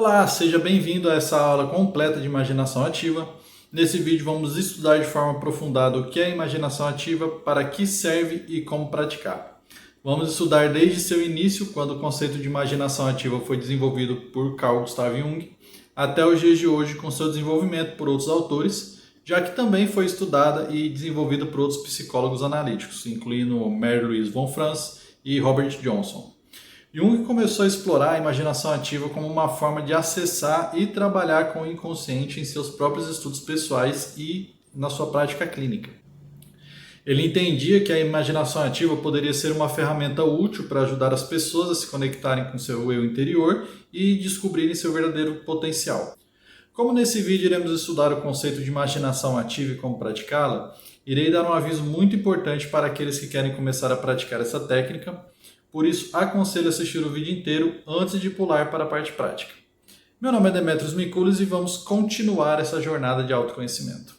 Olá, seja bem-vindo a essa aula completa de imaginação ativa. Nesse vídeo vamos estudar de forma aprofundada o que é imaginação ativa, para que serve e como praticar. Vamos estudar desde seu início, quando o conceito de imaginação ativa foi desenvolvido por Carl Gustav Jung, até os dias de hoje com seu desenvolvimento por outros autores, já que também foi estudada e desenvolvida por outros psicólogos analíticos, incluindo Mary Louise von Franz e Robert Johnson. Jung começou a explorar a imaginação ativa como uma forma de acessar e trabalhar com o inconsciente em seus próprios estudos pessoais e na sua prática clínica. Ele entendia que a imaginação ativa poderia ser uma ferramenta útil para ajudar as pessoas a se conectarem com seu eu interior e descobrirem seu verdadeiro potencial. Como nesse vídeo iremos estudar o conceito de imaginação ativa e como praticá-la, irei dar um aviso muito importante para aqueles que querem começar a praticar essa técnica. Por isso, aconselho assistir o vídeo inteiro antes de pular para a parte prática. Meu nome é Demetrios Mikulis e vamos continuar essa jornada de autoconhecimento.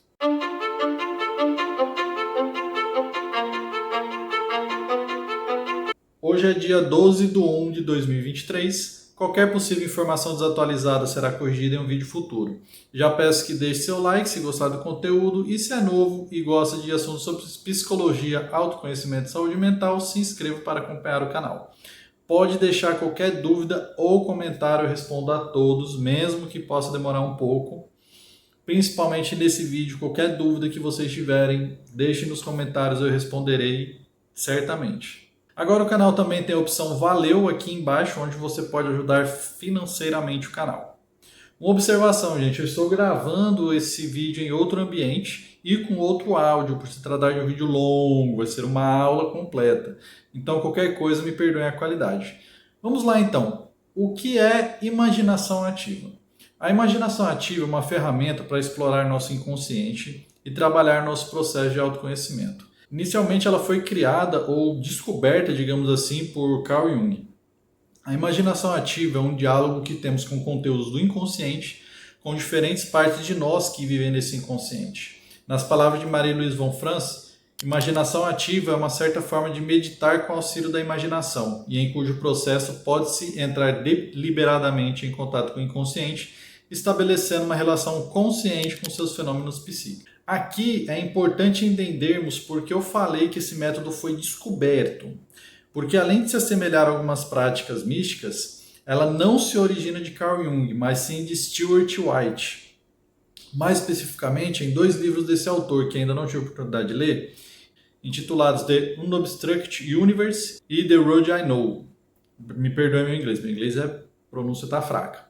Hoje é dia 12/1 de 2023. Qualquer possível informação desatualizada será corrigida em um vídeo futuro. Já peço que deixe seu like se gostar do conteúdo e se é novo e gosta de assuntos sobre psicologia, autoconhecimento e saúde mental, se inscreva para acompanhar o canal. Pode deixar qualquer dúvida ou comentário, eu respondo a todos, mesmo que possa demorar um pouco. Principalmente nesse vídeo, qualquer dúvida que vocês tiverem, deixem nos comentários, eu responderei certamente. Agora o canal também tem a opção Valeu aqui embaixo, onde você pode ajudar financeiramente o canal. Uma observação, gente, eu estou gravando esse vídeo em outro ambiente e com outro áudio, por se tratar de um vídeo longo, vai ser uma aula completa. Então qualquer coisa me perdoem a qualidade. Vamos lá então. O que é imaginação ativa? A imaginação ativa é uma ferramenta para explorar nosso inconsciente e trabalhar nosso processo de autoconhecimento. Inicialmente ela foi criada ou descoberta, digamos assim, por Carl Jung. A imaginação ativa é um diálogo que temos com conteúdos do inconsciente, com diferentes partes de nós que vivem nesse inconsciente. Nas palavras de Marie Louise von Franz, imaginação ativa é uma certa forma de meditar com auxílio da imaginação, e em cujo processo pode-se entrar deliberadamente em contato com o inconsciente, estabelecendo uma relação consciente com seus fenômenos psíquicos. Aqui é importante entendermos porque eu falei que esse método foi descoberto. Porque além de se assemelhar a algumas práticas místicas, ela não se origina de Carl Jung, mas sim de Stuart White. Mais especificamente em dois livros desse autor, que ainda não tive a oportunidade de ler, intitulados The Unobstructed Universe e The Road I Know. Me perdoe meu inglês a pronúncia está fraca.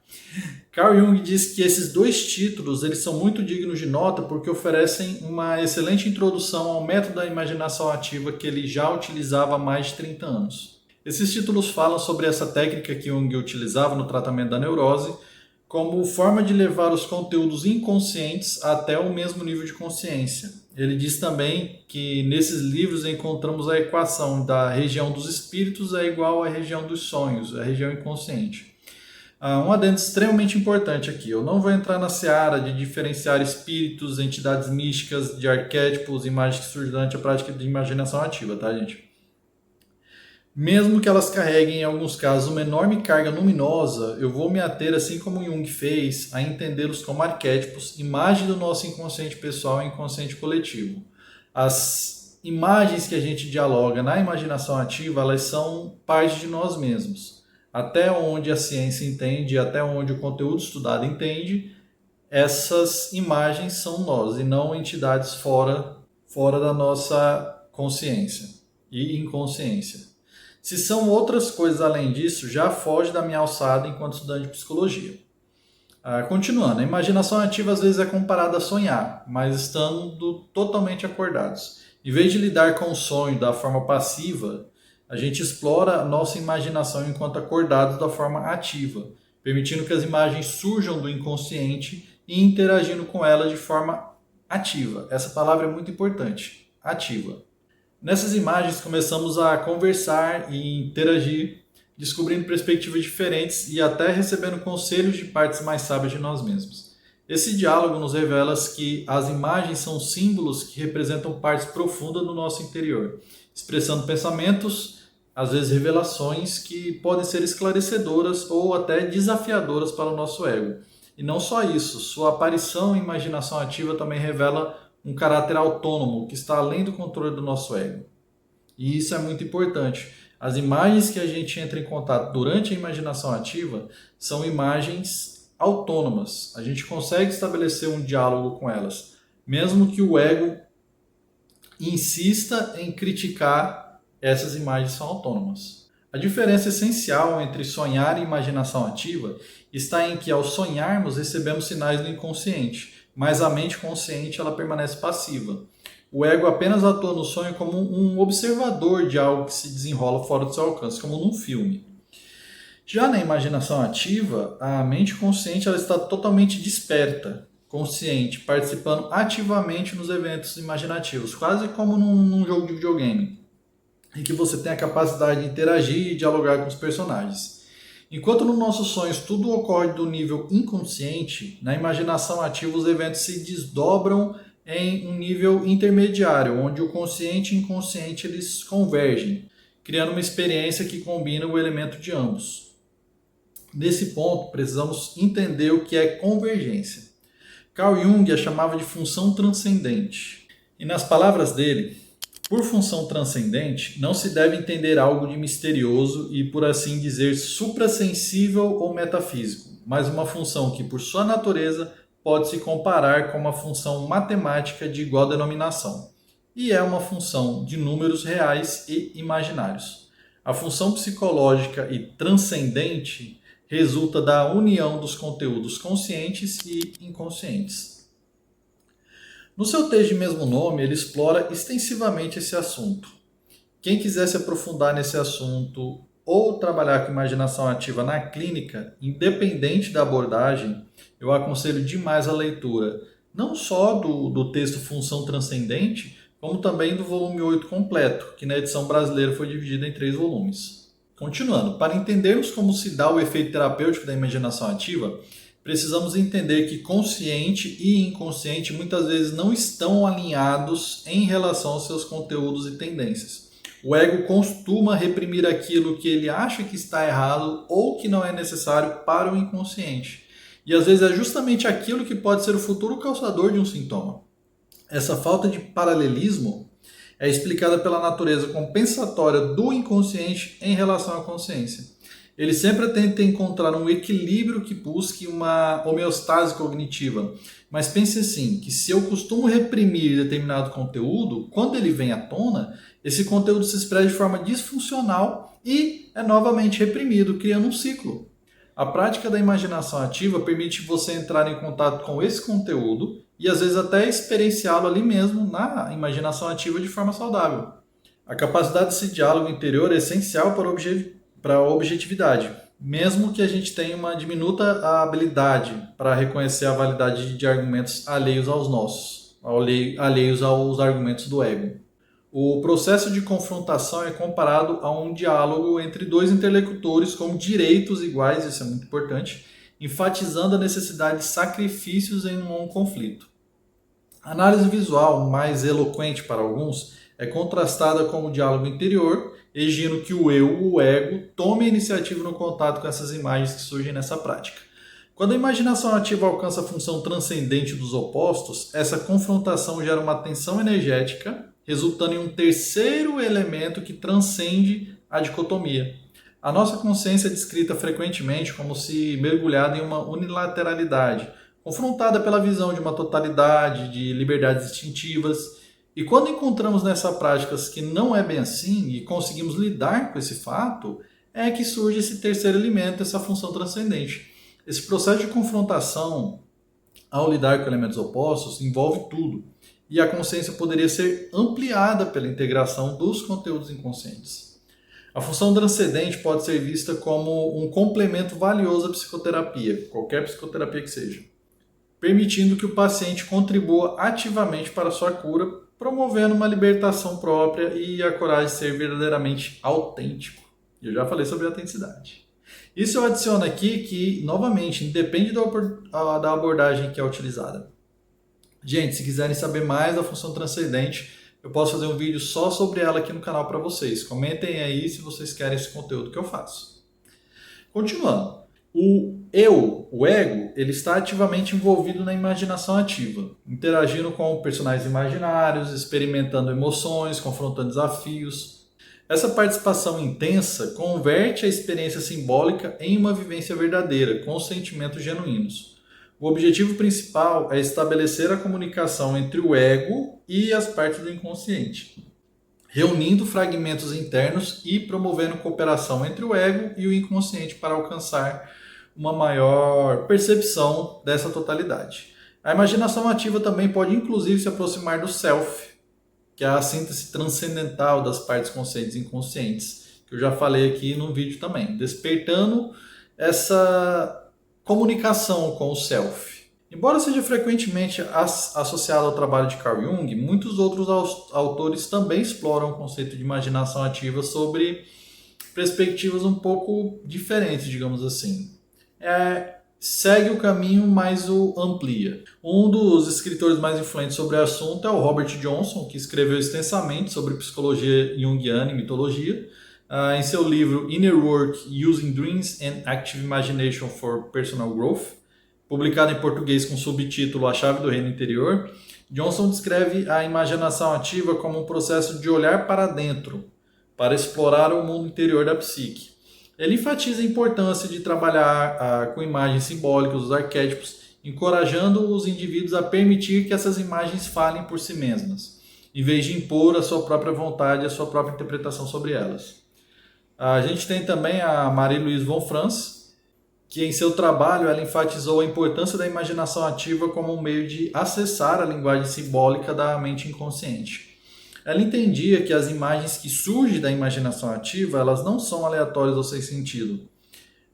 Carl Jung diz que esses dois títulos eles são muito dignos de nota porque oferecem uma excelente introdução ao método da imaginação ativa que ele já utilizava há mais de 30 anos. Esses títulos falam sobre essa técnica que Jung utilizava no tratamento da neurose como forma de levar os conteúdos inconscientes até o mesmo nível de consciência. Ele diz também que nesses livros encontramos a equação da região dos espíritos é igual à região dos sonhos, a região inconsciente. Um adendo extremamente importante aqui, eu não vou entrar na seara de diferenciar espíritos, entidades místicas, de arquétipos, imagens que surgem durante a prática de imaginação ativa, tá, gente? Mesmo que elas carreguem, em alguns casos, uma enorme carga luminosa, eu vou me ater, assim como Jung fez, a entendê-los como arquétipos, imagem do nosso inconsciente pessoal e inconsciente coletivo. As imagens que a gente dialoga na imaginação ativa, elas são parte de nós mesmos. Até onde a ciência entende, até onde o conteúdo estudado entende, essas imagens são nós e não entidades fora da nossa consciência e inconsciência. Se são outras coisas além disso, já foge da minha alçada enquanto estudante de psicologia. Continuando, a imaginação ativa às vezes é comparada a sonhar, mas estando totalmente acordados. Em vez de lidar com o sonho da forma passiva, a gente explora a nossa imaginação enquanto acordados da forma ativa, permitindo que as imagens surjam do inconsciente e interagindo com elas de forma ativa. Essa palavra é muito importante, ativa. Nessas imagens começamos a conversar e interagir, descobrindo perspectivas diferentes e até recebendo conselhos de partes mais sábias de nós mesmos. Esse diálogo nos revela que as imagens são símbolos que representam partes profundas do nosso interior, expressando pensamentos, às vezes revelações que podem ser esclarecedoras ou até desafiadoras para o nosso ego. E não só isso, sua aparição em imaginação ativa também revela um caráter autônomo que está além do controle do nosso ego. E isso é muito importante. As imagens que a gente entra em contato durante a imaginação ativa são imagens autônomas. A gente consegue estabelecer um diálogo com elas, mesmo que o ego insista em criticar, essas imagens são autônomas. A diferença essencial entre sonhar e imaginação ativa está em que ao sonharmos recebemos sinais do inconsciente, mas a mente consciente ela permanece passiva. O ego apenas atua no sonho como um observador de algo que se desenrola fora do seu alcance, como num filme. Já na imaginação ativa, a mente consciente ela está totalmente desperta, consciente, participando ativamente nos eventos imaginativos, quase como num jogo de videogame, em que você tem a capacidade de interagir e dialogar com os personagens. Enquanto nos nossos sonhos tudo ocorre do nível inconsciente, na imaginação ativa os eventos se desdobram em um nível intermediário, onde o consciente e inconsciente eles convergem, criando uma experiência que combina o elemento de ambos. Nesse ponto, precisamos entender o que é convergência. Carl Jung a chamava de função transcendente. E nas palavras dele, por função transcendente, não se deve entender algo de misterioso e, por assim dizer, suprassensível ou metafísico, mas uma função que, por sua natureza, pode se comparar com uma função matemática de igual denominação, e é uma função de números reais e imaginários. A função psicológica e transcendente resulta da união dos conteúdos conscientes e inconscientes. No seu texto de mesmo nome, ele explora extensivamente esse assunto. Quem quiser se aprofundar nesse assunto ou trabalhar com imaginação ativa na clínica, independente da abordagem, eu aconselho demais a leitura, não só do texto Função Transcendente, como também do volume 8 completo, que na edição brasileira foi dividido em 3 volumes. Continuando, para entendermos como se dá o efeito terapêutico da imaginação ativa, precisamos entender que consciente e inconsciente muitas vezes não estão alinhados em relação aos seus conteúdos e tendências. O ego costuma reprimir aquilo que ele acha que está errado ou que não é necessário para o inconsciente. E às vezes é justamente aquilo que pode ser o futuro causador de um sintoma. Essa falta de paralelismo é explicada pela natureza compensatória do inconsciente em relação à consciência. Ele sempre tenta encontrar um equilíbrio que busque uma homeostase cognitiva. Mas pense assim, que se eu costumo reprimir determinado conteúdo, quando ele vem à tona, esse conteúdo se expressa de forma disfuncional e é novamente reprimido, criando um ciclo. A prática da imaginação ativa permite você entrar em contato com esse conteúdo e às vezes até experienciá-lo ali mesmo na imaginação ativa de forma saudável. A capacidade desse diálogo interior é essencial para a objetividade, mesmo que a gente tenha uma diminuta habilidade para reconhecer a validade de argumentos alheios aos nossos, alheios aos argumentos do ego. O processo de confrontação é comparado a um diálogo entre dois interlocutores com direitos iguais, isso é muito importante, enfatizando a necessidade de sacrifícios em um conflito. A análise visual, mais eloquente para alguns, é contrastada com o diálogo interior, exigindo que o eu, o ego, tome a iniciativa no contato com essas imagens que surgem nessa prática. Quando a imaginação ativa alcança a função transcendente dos opostos, essa confrontação gera uma tensão energética, resultando em um terceiro elemento que transcende a dicotomia. A nossa consciência é descrita frequentemente como se mergulhada em uma unilateralidade, confrontada pela visão de uma totalidade, de liberdades instintivas. E quando encontramos nessas práticas que não é bem assim e conseguimos lidar com esse fato, é que surge esse terceiro elemento, essa função transcendente. Esse processo de confrontação, ao lidar com elementos opostos, envolve tudo. E a consciência poderia ser ampliada pela integração dos conteúdos inconscientes. A função transcendente pode ser vista como um complemento valioso à psicoterapia, qualquer psicoterapia que seja, permitindo que o paciente contribua ativamente para a sua cura, promovendo uma libertação própria e a coragem de ser verdadeiramente autêntico. Eu já falei sobre a autenticidade. Isso eu adiciono aqui que, novamente, independe da abordagem que é utilizada. Gente, se quiserem saber mais da função transcendente, eu posso fazer um vídeo só sobre ela aqui no canal para vocês. Comentem aí se vocês querem esse conteúdo que eu faço. Continuando. O ego, ele está ativamente envolvido na imaginação ativa, interagindo com personagens imaginários, experimentando emoções, confrontando desafios. Essa participação intensa converte a experiência simbólica em uma vivência verdadeira, com sentimentos genuínos. O objetivo principal é estabelecer a comunicação entre o ego e as partes do inconsciente, reunindo fragmentos internos e promovendo cooperação entre o ego e o inconsciente para alcançar uma maior percepção dessa totalidade. A imaginação ativa também pode inclusive se aproximar do self, que é a síntese transcendental das partes conscientes e inconscientes, que eu já falei aqui no vídeo também, despertando essa comunicação com o self. Embora seja frequentemente associado ao trabalho de Carl Jung, muitos outros autores também exploram o conceito de imaginação ativa sobre perspectivas um pouco diferentes, digamos assim. Segue o caminho, mas o amplia. Um dos escritores mais influentes sobre o assunto é o Robert Johnson, que escreveu extensamente sobre psicologia junguiana e mitologia. Em seu livro Inner Work Using Dreams and Active Imagination for Personal Growth, publicado em português com o subtítulo A Chave do Reino Interior, Johnson descreve a imaginação ativa como um processo de olhar para dentro, para explorar o mundo interior da psique. Ele enfatiza a importância de trabalhar com imagens simbólicas, os arquétipos, encorajando os indivíduos a permitir que essas imagens falem por si mesmas, em vez de impor a sua própria vontade, a sua própria interpretação sobre elas. A gente tem também a Marie-Louise von Franz, que em seu trabalho ela enfatizou a importância da imaginação ativa como um meio de acessar a linguagem simbólica da mente inconsciente. Ela entendia que as imagens que surgem da imaginação ativa, elas não são aleatórias ou sem sentido,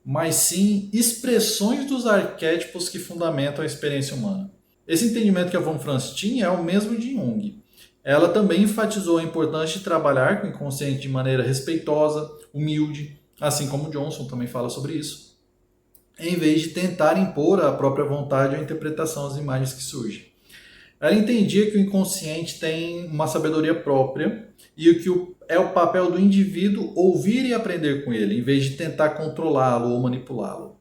mas sim expressões dos arquétipos que fundamentam a experiência humana. Esse entendimento que a von Franz tinha é o mesmo de Jung. Ela também enfatizou a importância de trabalhar com o inconsciente de maneira respeitosa, humilde, assim como Johnson também fala sobre isso, em vez de tentar impor a própria vontade ou interpretação às imagens que surgem. Ela entendia que o inconsciente tem uma sabedoria própria e é o papel do indivíduo ouvir e aprender com ele, em vez de tentar controlá-lo ou manipulá-lo.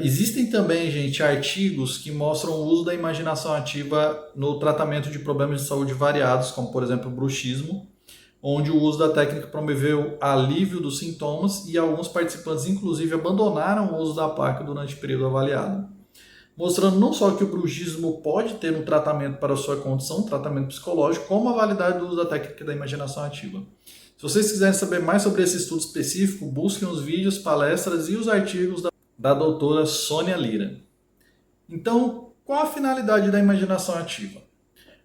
Existem também, gente, artigos que mostram o uso da imaginação ativa no tratamento de problemas de saúde variados, como, por exemplo, o bruxismo, onde o uso da técnica promoveu alívio dos sintomas e alguns participantes, inclusive, abandonaram o uso da placa durante o período avaliado, mostrando não só que o bruxismo pode ter um tratamento para a sua condição, um tratamento psicológico, como a validade do uso da técnica da imaginação ativa. Se vocês quiserem saber mais sobre esse estudo específico, busquem os vídeos, palestras e os artigos da doutora Sônia Lira. Então, qual a finalidade da imaginação ativa?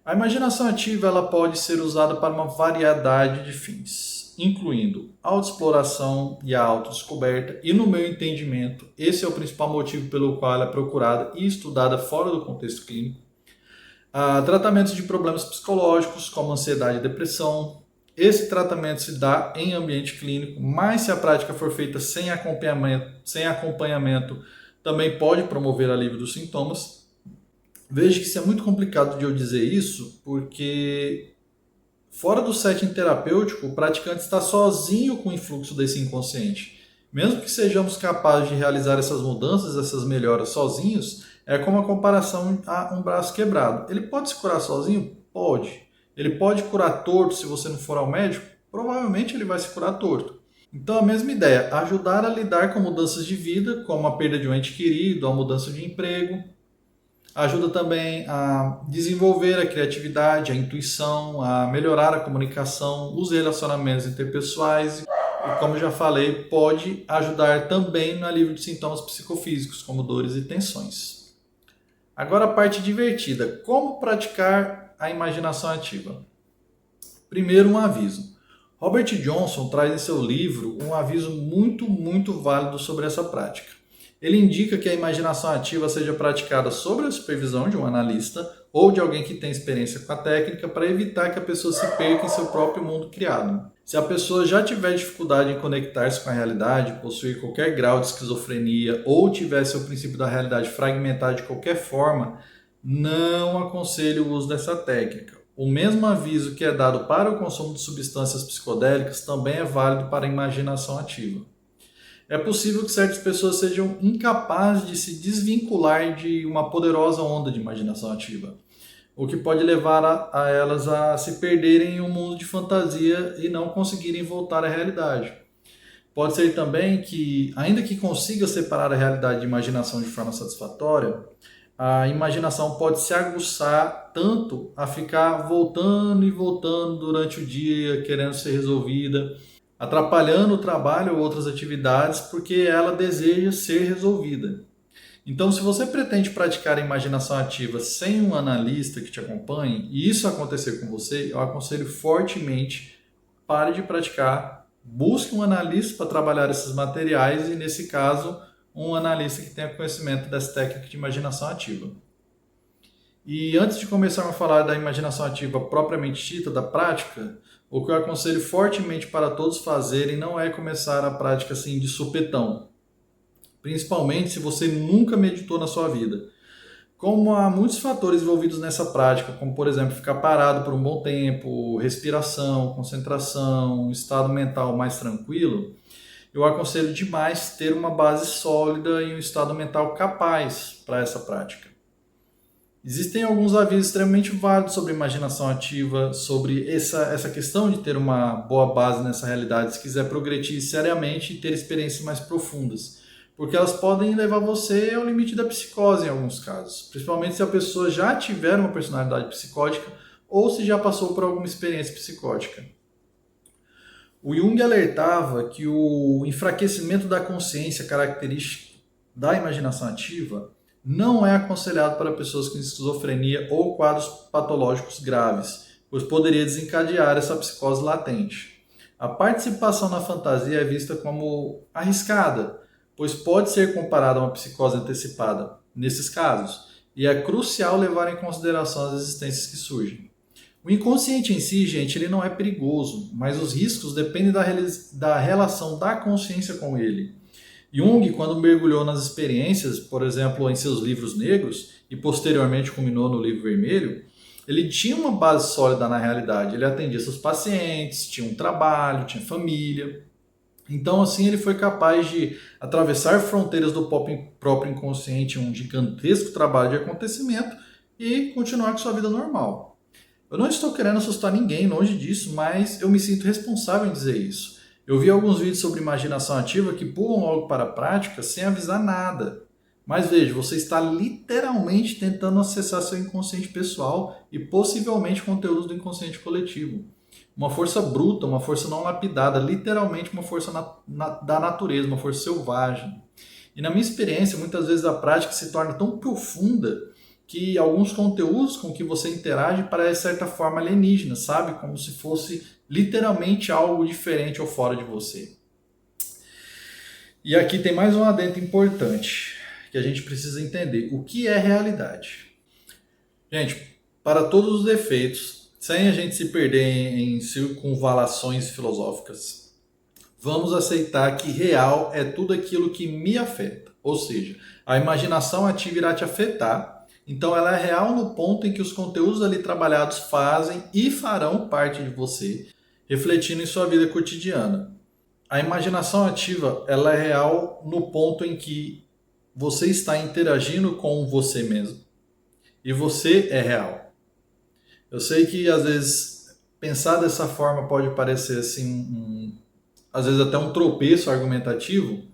A imaginação ativa ela pode ser usada para uma variedade de fins, incluindo autoexploração e a autodescoberta, e no meu entendimento, esse é o principal motivo pelo qual ela é procurada e estudada fora do contexto clínico. Tratamentos de problemas psicológicos, como ansiedade e depressão. Esse tratamento se dá em ambiente clínico, mas se a prática for feita sem acompanhamento também pode promover alívio dos sintomas. Veja que isso é muito complicado de eu dizer isso, porque fora do setting terapêutico, o praticante está sozinho com o influxo desse inconsciente. Mesmo que sejamos capazes de realizar essas mudanças, essas melhoras sozinhos, é como a comparação a um braço quebrado. Ele pode se curar sozinho? Pode. Ele pode curar torto se você não for ao médico? Provavelmente ele vai se curar torto. Então a mesma ideia, ajudar a lidar com mudanças de vida, como a perda de um ente querido, a mudança de emprego. Ajuda também a desenvolver a criatividade, a intuição, a melhorar a comunicação, os relacionamentos interpessoais e, como já falei, pode ajudar também no alívio de sintomas psicofísicos, como dores e tensões. Agora a parte divertida, como praticar a imaginação ativa? Primeiro, um aviso. Robert Johnson traz em seu livro um aviso muito válido sobre essa prática. Ele indica que a imaginação ativa seja praticada sob a supervisão de um analista ou de alguém que tem experiência com a técnica para evitar que a pessoa se perca em seu próprio mundo criado. Se a pessoa já tiver dificuldade em conectar-se com a realidade, possuir qualquer grau de esquizofrenia ou tiver seu princípio da realidade fragmentado de qualquer forma, não aconselho o uso dessa técnica. O mesmo aviso que é dado para o consumo de substâncias psicodélicas também é válido para a imaginação ativa. É possível que certas pessoas sejam incapazes de se desvincular de uma poderosa onda de imaginação ativa, o que pode levar a elas a se perderem em um mundo de fantasia e não conseguirem voltar à realidade. Pode ser também que, ainda que consiga separar a realidade de imaginação de forma satisfatória, a imaginação pode se aguçar tanto a ficar voltando e voltando durante o dia, querendo ser resolvida, atrapalhando o trabalho ou outras atividades porque ela deseja ser resolvida. Então, se você pretende praticar a imaginação ativa sem um analista que te acompanhe, e isso acontecer com você, eu aconselho fortemente, pare de praticar, busque um analista para trabalhar esses materiais e, nesse caso, um analista que tenha conhecimento dessa técnica de imaginação ativa. E antes de começar a falar da imaginação ativa propriamente dita, da prática, o que eu aconselho fortemente para todos fazerem não é começar a prática assim de supetão, principalmente se você nunca meditou na sua vida. Como há muitos fatores envolvidos nessa prática, como por exemplo ficar parado por um bom tempo, respiração, concentração, estado mental mais tranquilo, eu aconselho demais ter uma base sólida e um estado mental capaz para essa prática. Existem alguns avisos extremamente válidos sobre imaginação ativa, sobre essa questão de ter uma boa base nessa realidade, se quiser progredir seriamente e ter experiências mais profundas. Porque elas podem levar você ao limite da psicose em alguns casos, principalmente se a pessoa já tiver uma personalidade psicótica ou se já passou por alguma experiência psicótica. O Jung alertava que o enfraquecimento da consciência característico da imaginação ativa não é aconselhado para pessoas com esquizofrenia ou quadros patológicos graves, pois poderia desencadear essa psicose latente. A participação na fantasia é vista como arriscada, pois pode ser comparada a uma psicose antecipada nesses casos, e é crucial levar em consideração as existências que surgem. O inconsciente em si, gente, ele não é perigoso, mas os riscos dependem da relação da consciência com ele. Jung, quando mergulhou nas experiências, por exemplo, em seus livros negros, e posteriormente culminou no livro vermelho, ele tinha uma base sólida na realidade. Ele atendia seus pacientes, tinha um trabalho, tinha família. Então, assim, ele foi capaz de atravessar fronteiras do próprio inconsciente, um gigantesco trabalho de acontecimento, e continuar com sua vida normal. Eu não estou querendo assustar ninguém, longe disso, mas eu me sinto responsável em dizer isso. Eu vi alguns vídeos sobre imaginação ativa que pulam logo para a prática sem avisar nada. Mas veja, você está literalmente tentando acessar seu inconsciente pessoal e possivelmente conteúdos do inconsciente coletivo. Uma força bruta, uma força não lapidada, literalmente uma força da natureza, uma força selvagem. E na minha experiência, muitas vezes a prática se torna tão profunda que alguns conteúdos com que você interage parecem, de certa forma, alienígenas, sabe? Como se fosse literalmente algo diferente ou fora de você. E aqui tem mais um adendo importante que a gente precisa entender. O que é realidade? Gente, para todos os defeitos, sem a gente se perder em circunvalações filosóficas, vamos aceitar que real é tudo aquilo que me afeta. Ou seja, a imaginação ativa irá te afetar. Então ela é real no ponto em que os conteúdos ali trabalhados fazem e farão parte de você, refletindo em sua vida cotidiana. A imaginação ativa ela é real no ponto em que você está interagindo com você mesmo. E você é real. Eu sei que às vezes pensar dessa forma pode parecer assim, às vezes até um tropeço argumentativo,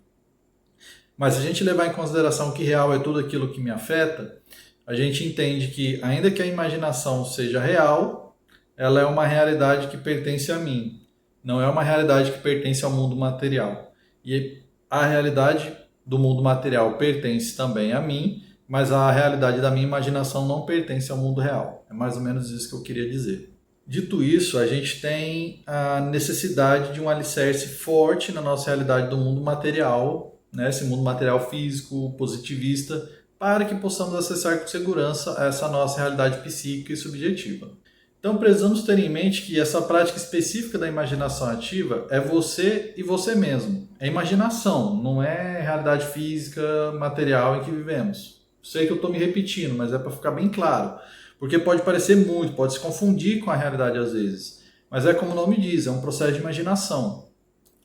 mas se a gente levar em consideração que real é tudo aquilo que me afeta, a gente entende que, ainda que a imaginação seja real, ela é uma realidade que pertence a mim. Não é uma realidade que pertence ao mundo material. E a realidade do mundo material pertence também a mim, mas a realidade da minha imaginação não pertence ao mundo real. É mais ou menos isso que eu queria dizer. Dito isso, a gente tem a necessidade de um alicerce forte na nossa realidade do mundo material, né? Esse mundo material físico, positivista, para que possamos acessar com segurança essa nossa realidade psíquica e subjetiva. Então precisamos ter em mente que essa prática específica da imaginação ativa é você e você mesmo. É imaginação, não é realidade física, material em que vivemos. Sei que eu estou me repetindo, mas é para ficar bem claro. Porque pode parecer muito, pode se confundir com a realidade às vezes. Mas é como o nome diz, é um processo de imaginação.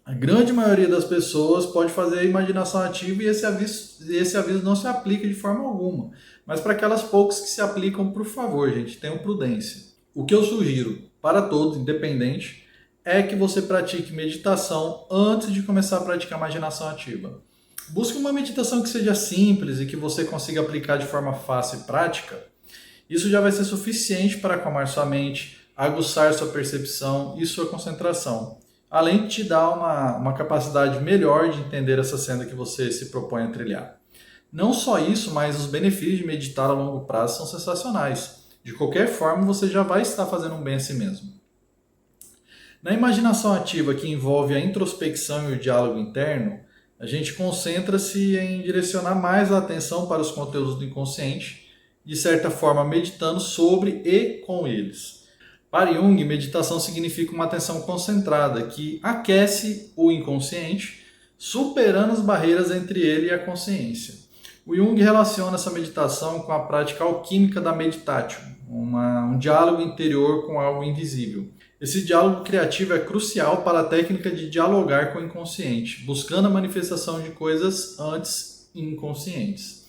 A grande maioria das pessoas pode fazer a imaginação ativa e esse aviso não se aplica de forma alguma. Mas para aquelas poucas que se aplicam, por favor, gente, tenham prudência. O que eu sugiro para todos, independente, é que você pratique meditação antes de começar a praticar imaginação ativa. Busque uma meditação que seja simples e que você consiga aplicar de forma fácil e prática. Isso já vai ser suficiente para acalmar sua mente, aguçar sua percepção e sua concentração, além de te dar uma capacidade melhor de entender essa senda que você se propõe a trilhar. Não só isso, mas os benefícios de meditar a longo prazo são sensacionais. De qualquer forma, você já vai estar fazendo um bem a si mesmo. Na imaginação ativa, que envolve a introspecção e o diálogo interno, a gente concentra-se em direcionar mais a atenção para os conteúdos do inconsciente, de certa forma meditando sobre e com eles. Para Jung, meditação significa uma atenção concentrada que aquece o inconsciente, superando as barreiras entre ele e a consciência. O Jung relaciona essa meditação com a prática alquímica da meditatio, um diálogo interior com algo invisível. Esse diálogo criativo é crucial para a técnica de dialogar com o inconsciente, buscando a manifestação de coisas antes inconscientes.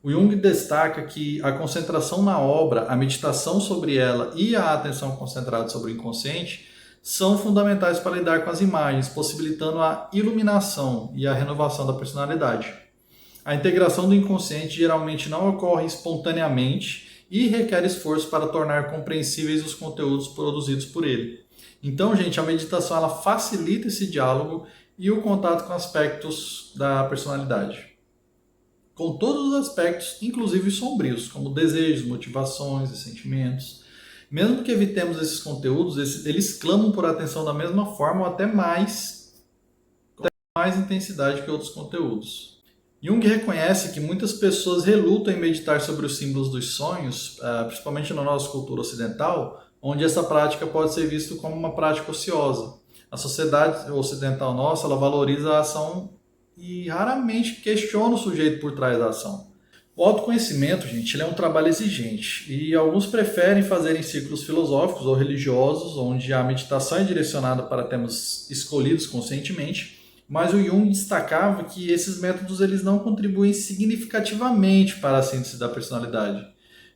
O Jung destaca que a concentração na obra, a meditação sobre ela e a atenção concentrada sobre o inconsciente são fundamentais para lidar com as imagens, possibilitando a iluminação e a renovação da personalidade. A integração do inconsciente geralmente não ocorre espontaneamente e requer esforço para tornar compreensíveis os conteúdos produzidos por ele. Então, gente, a meditação ela facilita esse diálogo e o contato com aspectos da personalidade. Com todos os aspectos, inclusive os sombrios, como desejos, motivações e sentimentos. Mesmo que evitemos esses conteúdos, eles clamam por atenção da mesma forma ou até mais intensidade que outros conteúdos. Jung reconhece que muitas pessoas relutam em meditar sobre os símbolos dos sonhos, principalmente na nossa cultura ocidental, onde essa prática pode ser vista como uma prática ociosa. A sociedade ocidental nossa ela valoriza a ação e raramente questiona o sujeito por trás da ação. O autoconhecimento, gente, ele é um trabalho exigente e alguns preferem fazer em círculos filosóficos ou religiosos, onde a meditação é direcionada para temas escolhidos conscientemente, mas o Jung destacava que esses métodos eles não contribuem significativamente para a síntese da personalidade,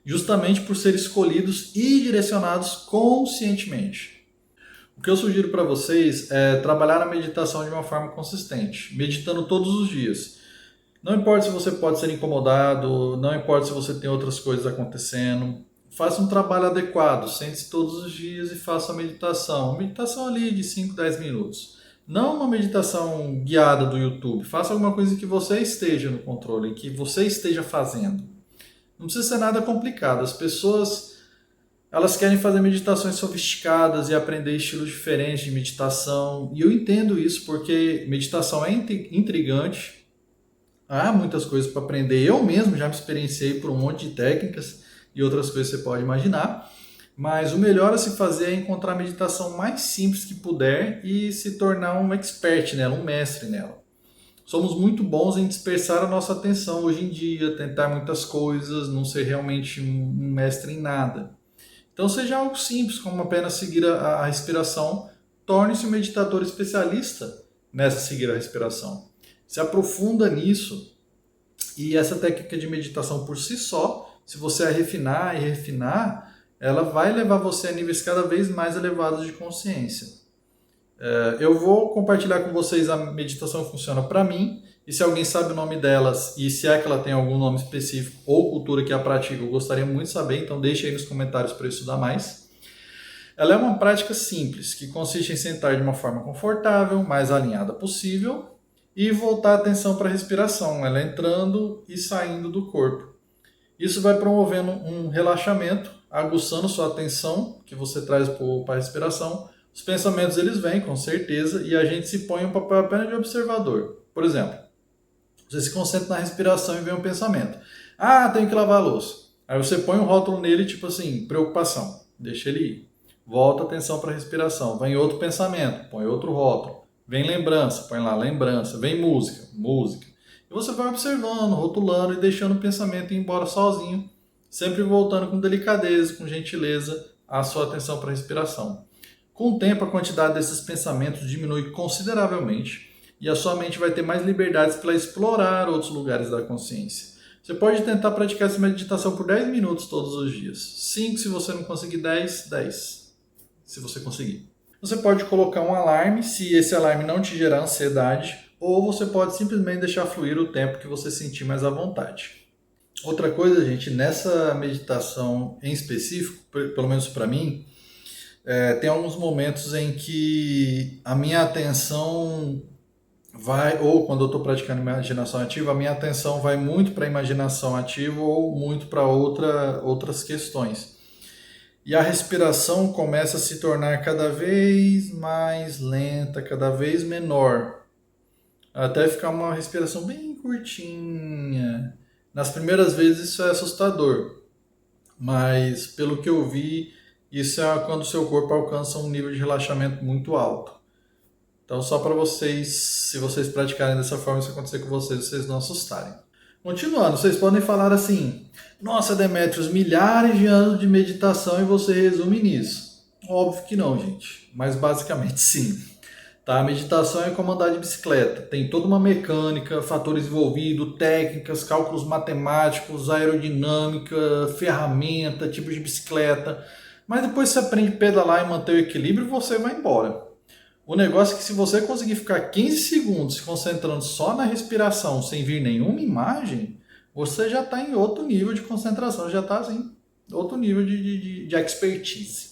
justamente por serem escolhidos e direcionados conscientemente. O que eu sugiro para vocês é trabalhar a meditação de uma forma consistente, meditando todos os dias. Não importa se você pode ser incomodado, não importa se você tem outras coisas acontecendo, faça um trabalho adequado, sente-se todos os dias e faça a meditação. Uma meditação ali de 5, 10 minutos. Não uma meditação guiada do YouTube. Faça alguma coisa que você esteja no controle, que você esteja fazendo. Não precisa ser nada complicado. As pessoas elas querem fazer meditações sofisticadas e aprender estilos diferentes de meditação. E eu entendo isso porque meditação é intrigante. Há muitas coisas para aprender. Eu mesmo já me experienciei por um monte de técnicas e outras coisas que você pode imaginar. Mas o melhor a se fazer é encontrar a meditação mais simples que puder e se tornar um expert nela, um mestre nela. Somos muito bons em dispersar a nossa atenção hoje em dia, tentar muitas coisas, não ser realmente um mestre em nada. Então seja algo simples, como apenas seguir a respiração, torne-se um meditador especialista nessa seguir a respiração. Se aprofunda nisso e essa técnica de meditação por si só, se você a refinar e refinar, ela vai levar você a níveis cada vez mais elevados de consciência. Eu vou compartilhar com vocês a meditação que funciona para mim, e se alguém sabe o nome delas, e se é que ela tem algum nome específico ou cultura que a pratica, eu gostaria muito de saber, então deixe aí nos comentários para eu estudar mais. Ela é uma prática simples, que consiste em sentar de uma forma confortável, mais alinhada possível, e voltar a atenção para a respiração, ela entrando e saindo do corpo. Isso vai promovendo um relaxamento, aguçando sua atenção, que você traz para a respiração. Os pensamentos eles vêm, com certeza, e a gente se põe um papel apenas de observador. Por exemplo, você se concentra na respiração e vem um pensamento. Ah, tenho que lavar a louça. Aí você põe um rótulo nele, tipo assim, preocupação. Deixa ele ir. Volta a atenção para a respiração. Vem outro pensamento, põe outro rótulo. Vem lembrança, põe lá lembrança. Vem música, música. E você vai observando, rotulando e deixando o pensamento ir embora sozinho. sempre voltando com delicadeza, com gentileza, a sua atenção para a respiração. Com o tempo, a quantidade desses pensamentos diminui consideravelmente e a sua mente vai ter mais liberdades para explorar outros lugares da consciência. Você pode tentar praticar essa meditação por 10 minutos todos os dias. 5 se você não conseguir, 10 se você conseguir. Você pode colocar um alarme se esse alarme não te gerar ansiedade, ou você pode simplesmente deixar fluir o tempo que você sentir mais à vontade. Outra coisa, gente, nessa meditação em específico, pelo menos para mim, tem alguns momentos em que a minha atenção vai, ou quando eu estou praticando imaginação ativa, a minha atenção vai muito para a imaginação ativa ou muito para outras questões. E a respiração começa a se tornar cada vez mais lenta, cada vez menor, até ficar uma respiração bem curtinha. Nas primeiras vezes isso é assustador, mas pelo que eu vi, isso é quando o seu corpo alcança um nível de relaxamento muito alto. Então, só para vocês, se vocês praticarem dessa forma, isso acontecer com vocês não assustarem. Continuando, vocês podem falar assim: nossa, Demetrios, milhares de anos de meditação e você resume nisso. Óbvio que não, gente, mas basicamente sim. Tá? A meditação é como andar de bicicleta, tem toda uma mecânica, fatores envolvidos, técnicas, cálculos matemáticos, aerodinâmica, ferramenta, tipo de bicicleta. Mas depois você aprende a pedalar e manter o equilíbrio, você vai embora. O negócio é que se você conseguir ficar 15 segundos se concentrando só na respiração, sem vir nenhuma imagem, você já está em outro nível de concentração, já está assim, outro nível de expertise.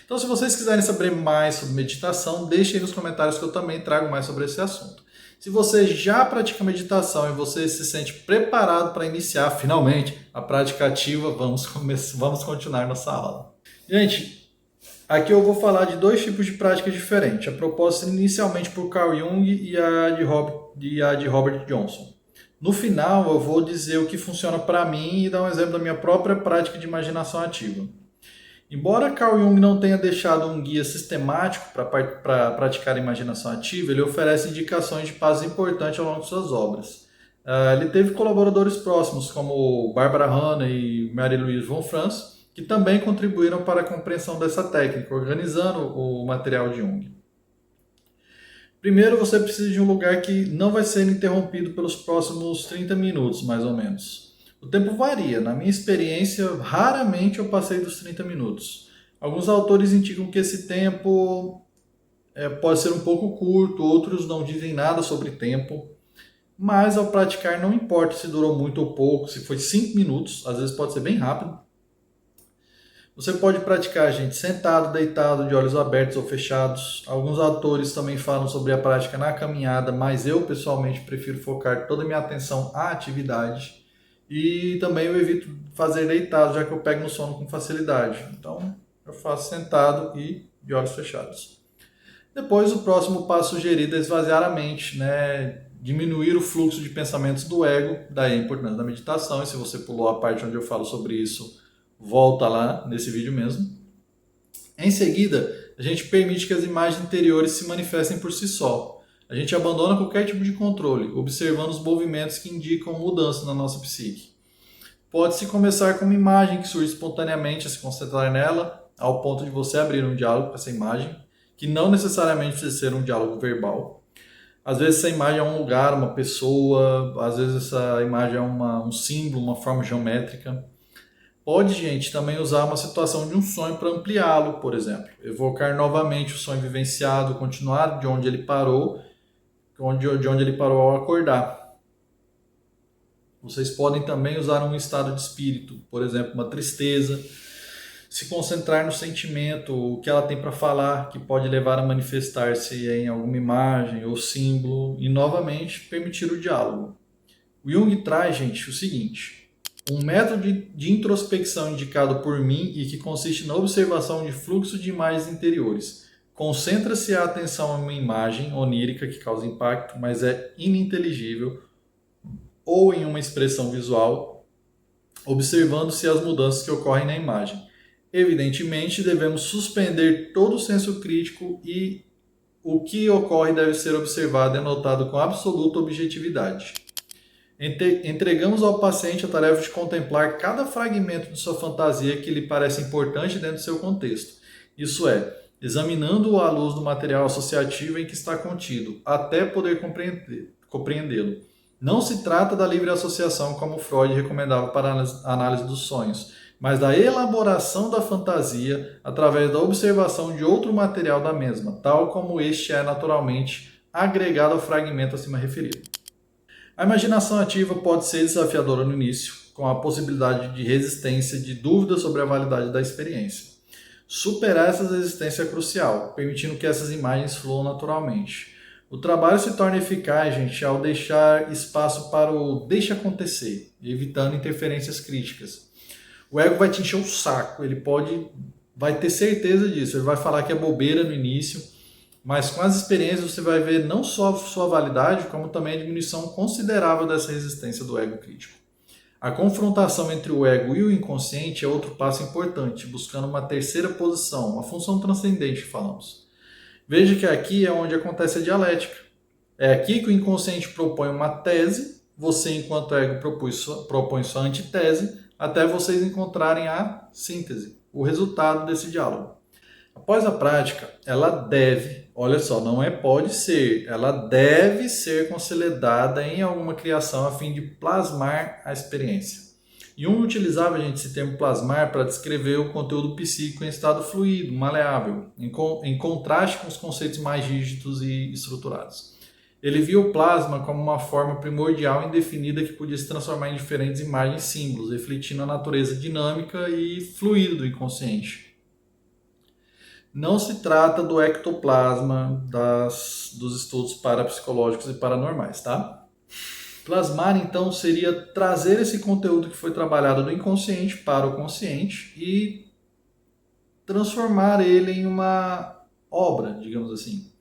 Então, se vocês quiserem saber mais sobre meditação, deixem aí nos comentários que eu também trago mais sobre esse assunto. Se você já pratica meditação e você se sente preparado para iniciar finalmente a prática ativa, vamos continuar nossa aula. Gente, aqui eu vou falar de 2 tipos de prática diferentes. A proposta inicialmente por Carl Jung e a de Robert Johnson. No final, eu vou dizer o que funciona para mim e dar um exemplo da minha própria prática de imaginação ativa. Embora Carl Jung não tenha deixado um guia sistemático para praticar a imaginação ativa, ele oferece indicações de passos importantes ao longo de suas obras. Ele teve colaboradores próximos, como Barbara Hanna e Marie-Louise von Franz, que também contribuíram para a compreensão dessa técnica, organizando o material de Jung. Primeiro, você precisa de um lugar que não vai ser interrompido pelos próximos 30 minutos, mais ou menos. O tempo varia. Na minha experiência, raramente eu passei dos 30 minutos. Alguns autores indicam que esse tempo pode ser um pouco curto, outros não dizem nada sobre tempo. Mas ao praticar, não importa se durou muito ou pouco, se foi 5 minutos, às vezes pode ser bem rápido. Você pode praticar, gente, sentado, deitado, de olhos abertos ou fechados. Alguns autores também falam sobre a prática na caminhada, mas eu pessoalmente prefiro focar toda a minha atenção à atividade. E também eu evito fazer deitado, já que eu pego no sono com facilidade. Então, eu faço sentado e de olhos fechados. Depois, o próximo passo sugerido é esvaziar a mente, né? Diminuir o fluxo de pensamentos do ego, daí a importância da meditação. E se você pulou a parte onde eu falo sobre isso, volta lá nesse vídeo mesmo. Em seguida, a gente permite que as imagens interiores se manifestem por si só. A gente abandona qualquer tipo de controle, observando os movimentos que indicam mudança na nossa psique. Pode-se começar com uma imagem que surge espontaneamente a se concentrar nela, ao ponto de você abrir um diálogo com essa imagem, que não necessariamente precisa ser um diálogo verbal. Às vezes essa imagem é um lugar, uma pessoa, às vezes essa imagem é um símbolo, uma forma geométrica. Pode, gente, também usar uma situação de um sonho para ampliá-lo, por exemplo. Evocar novamente o sonho vivenciado, continuar de onde ele parou, de onde ele parou ao acordar. Vocês podem também usar um estado de espírito, por exemplo, uma tristeza, se concentrar no sentimento, o que ela tem para falar, que pode levar a manifestar-se em alguma imagem ou símbolo, e novamente permitir o diálogo. O Jung traz, gente, o seguinte: um método de introspecção indicado por mim e que consiste na observação de fluxo de imagens interiores. Concentra-se a atenção em uma imagem onírica que causa impacto, mas é ininteligível, ou em uma expressão visual, observando-se as mudanças que ocorrem na imagem. Evidentemente, devemos suspender todo o senso crítico e o que ocorre deve ser observado e anotado com absoluta objetividade. Entregamos ao paciente a tarefa de contemplar cada fragmento de sua fantasia que lhe parece importante dentro do seu contexto. Isso é, examinando-o à luz do material associativo em que está contido, até poder compreendê-lo. Não se trata da livre associação como Freud recomendava para a análise dos sonhos, mas da elaboração da fantasia através da observação de outro material da mesma, tal como este é naturalmente agregado ao fragmento acima referido. A imaginação ativa pode ser desafiadora no início, com a possibilidade de resistência de dúvidas sobre a validade da experiência. Superar essa resistência é crucial, permitindo que essas imagens fluam naturalmente. O trabalho se torna eficaz, gente, ao deixar espaço para o deixa acontecer, evitando interferências críticas. O ego vai te encher o saco, vai ter certeza disso, ele vai falar que é bobeira no início, mas com as experiências você vai ver não só a sua validade, como também a diminuição considerável dessa resistência do ego crítico. A confrontação entre o ego e o inconsciente é outro passo importante, buscando uma terceira posição, uma função transcendente que falamos. Veja que aqui é onde acontece a dialética. É aqui que o inconsciente propõe uma tese, você enquanto ego propõe sua antitese, até vocês encontrarem a síntese, o resultado desse diálogo. Após a prática, ela deve, olha só, não é pode ser, ela deve ser consolidada em alguma criação a fim de plasmar a experiência. Jung utilizava, gente, esse termo plasmar para descrever o conteúdo psíquico em estado fluido, maleável, em contraste com os conceitos mais rígidos e estruturados. Ele via o plasma como uma forma primordial e indefinida que podia se transformar em diferentes imagens e símbolos, refletindo a natureza dinâmica e fluida do inconsciente. Não se trata do ectoplasma dos estudos parapsicológicos e paranormais, tá? Plasmar, então, seria trazer esse conteúdo que foi trabalhado do inconsciente para o consciente e transformar ele em uma obra, digamos assim.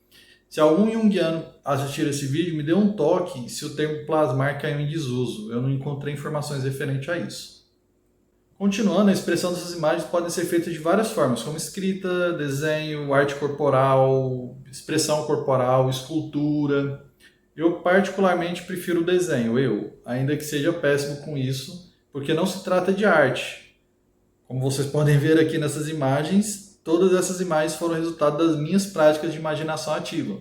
Se algum junguiano assistir esse vídeo, me dê um toque se o termo plasmar caiu em desuso. Eu não encontrei informações referentes a isso. Continuando, a expressão dessas imagens pode ser feita de várias formas, como escrita, desenho, arte corporal, expressão corporal, escultura. Eu particularmente prefiro o desenho, ainda que seja péssimo com isso, porque não se trata de arte. Como vocês podem ver aqui nessas imagens, todas essas imagens foram resultado das minhas práticas de imaginação ativa.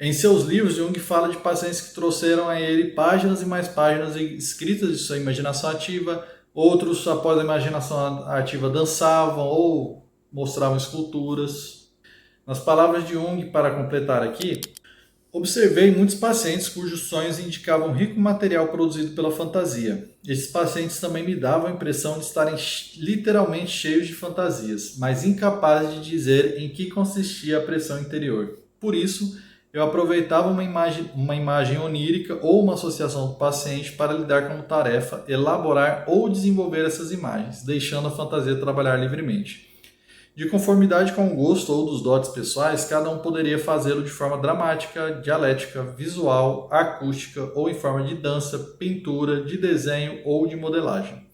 Em seus livros, Jung fala de pacientes que trouxeram a ele páginas e mais páginas escritas de sua imaginação ativa, outros, após a imaginação ativa, dançavam ou mostravam esculturas. Nas palavras de Jung, para completar aqui, observei muitos pacientes cujos sonhos indicavam rico material produzido pela fantasia. Esses pacientes também me davam a impressão de estarem literalmente cheios de fantasias, mas incapazes de dizer em que consistia a pressão interior. Por isso, eu aproveitava uma imagem onírica ou uma associação do paciente para lhe dar como tarefa elaborar ou desenvolver essas imagens, deixando a fantasia trabalhar livremente. De conformidade com o gosto ou dos dotes pessoais, cada um poderia fazê-lo de forma dramática, dialética, visual, acústica ou em forma de dança, pintura, de desenho ou de modelagem.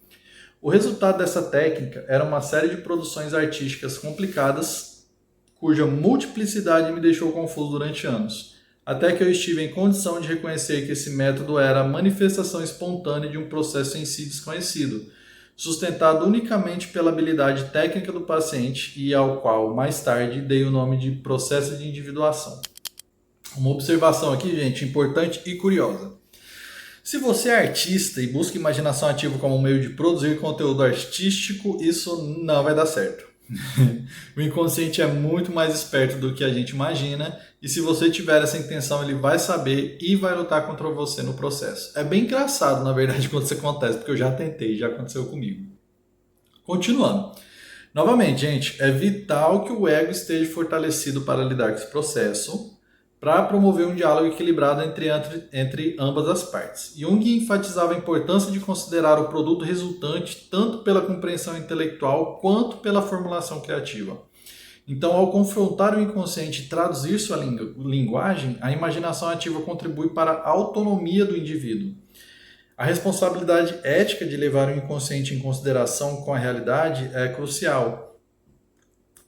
O resultado dessa técnica era uma série de produções artísticas complicadas, cuja multiplicidade me deixou confuso durante anos, até que eu estive em condição de reconhecer que esse método era a manifestação espontânea de um processo em si desconhecido, sustentado unicamente pela habilidade técnica do paciente e ao qual, mais tarde, dei o nome de processo de individuação. Uma observação aqui, gente, importante e curiosa. Se você é artista e busca imaginação ativa como um meio de produzir conteúdo artístico, isso não vai dar certo. O inconsciente é muito mais esperto do que a gente imagina e se você tiver essa intenção, ele vai saber e vai lutar contra você no processo. É bem engraçado, na verdade, quando isso acontece, porque eu já tentei, já aconteceu comigo. Continuando. Novamente, gente, é vital que o ego esteja fortalecido para lidar com esse processo, para promover um diálogo equilibrado entre ambas as partes. Jung enfatizava a importância de considerar o produto resultante tanto pela compreensão intelectual quanto pela formulação criativa. Então, ao confrontar o inconsciente e traduzir sua linguagem, a imaginação ativa contribui para a autonomia do indivíduo. A responsabilidade ética de levar o inconsciente em consideração com a realidade é crucial,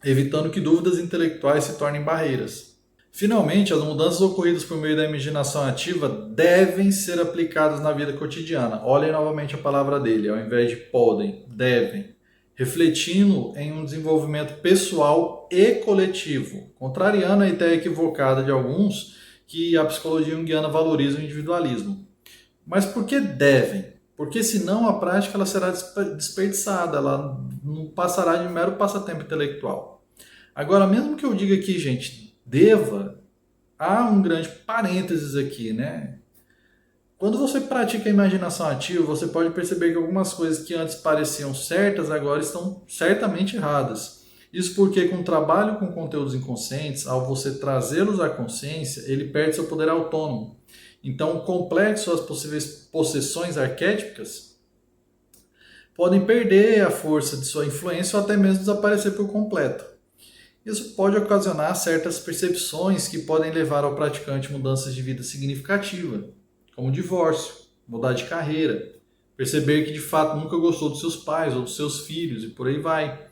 evitando que dúvidas intelectuais se tornem barreiras. Finalmente, as mudanças ocorridas por meio da imaginação ativa devem ser aplicadas na vida cotidiana. Olhem novamente a palavra dele, ao invés de podem, devem. Refletindo em um desenvolvimento pessoal e coletivo, contrariando a ideia equivocada de alguns que a psicologia junguiana valoriza o individualismo. Mas por que devem? Porque senão a prática ela será desperdiçada, ela não passará de mero passatempo intelectual. Agora, mesmo que eu diga aqui, gente, deva, há um grande parênteses aqui, né? Quando você pratica a imaginação ativa, você pode perceber que algumas coisas que antes pareciam certas, agora estão certamente erradas. Isso porque com o trabalho com conteúdos inconscientes, ao você trazê-los à consciência, ele perde seu poder autônomo. Então, o complexo, as possíveis possessões arquétipas, podem perder a força de sua influência ou até mesmo desaparecer por completo. Isso pode ocasionar certas percepções que podem levar ao praticante mudanças de vida significativa, como divórcio, mudar de carreira, perceber que de fato nunca gostou dos seus pais ou dos seus filhos e por aí vai.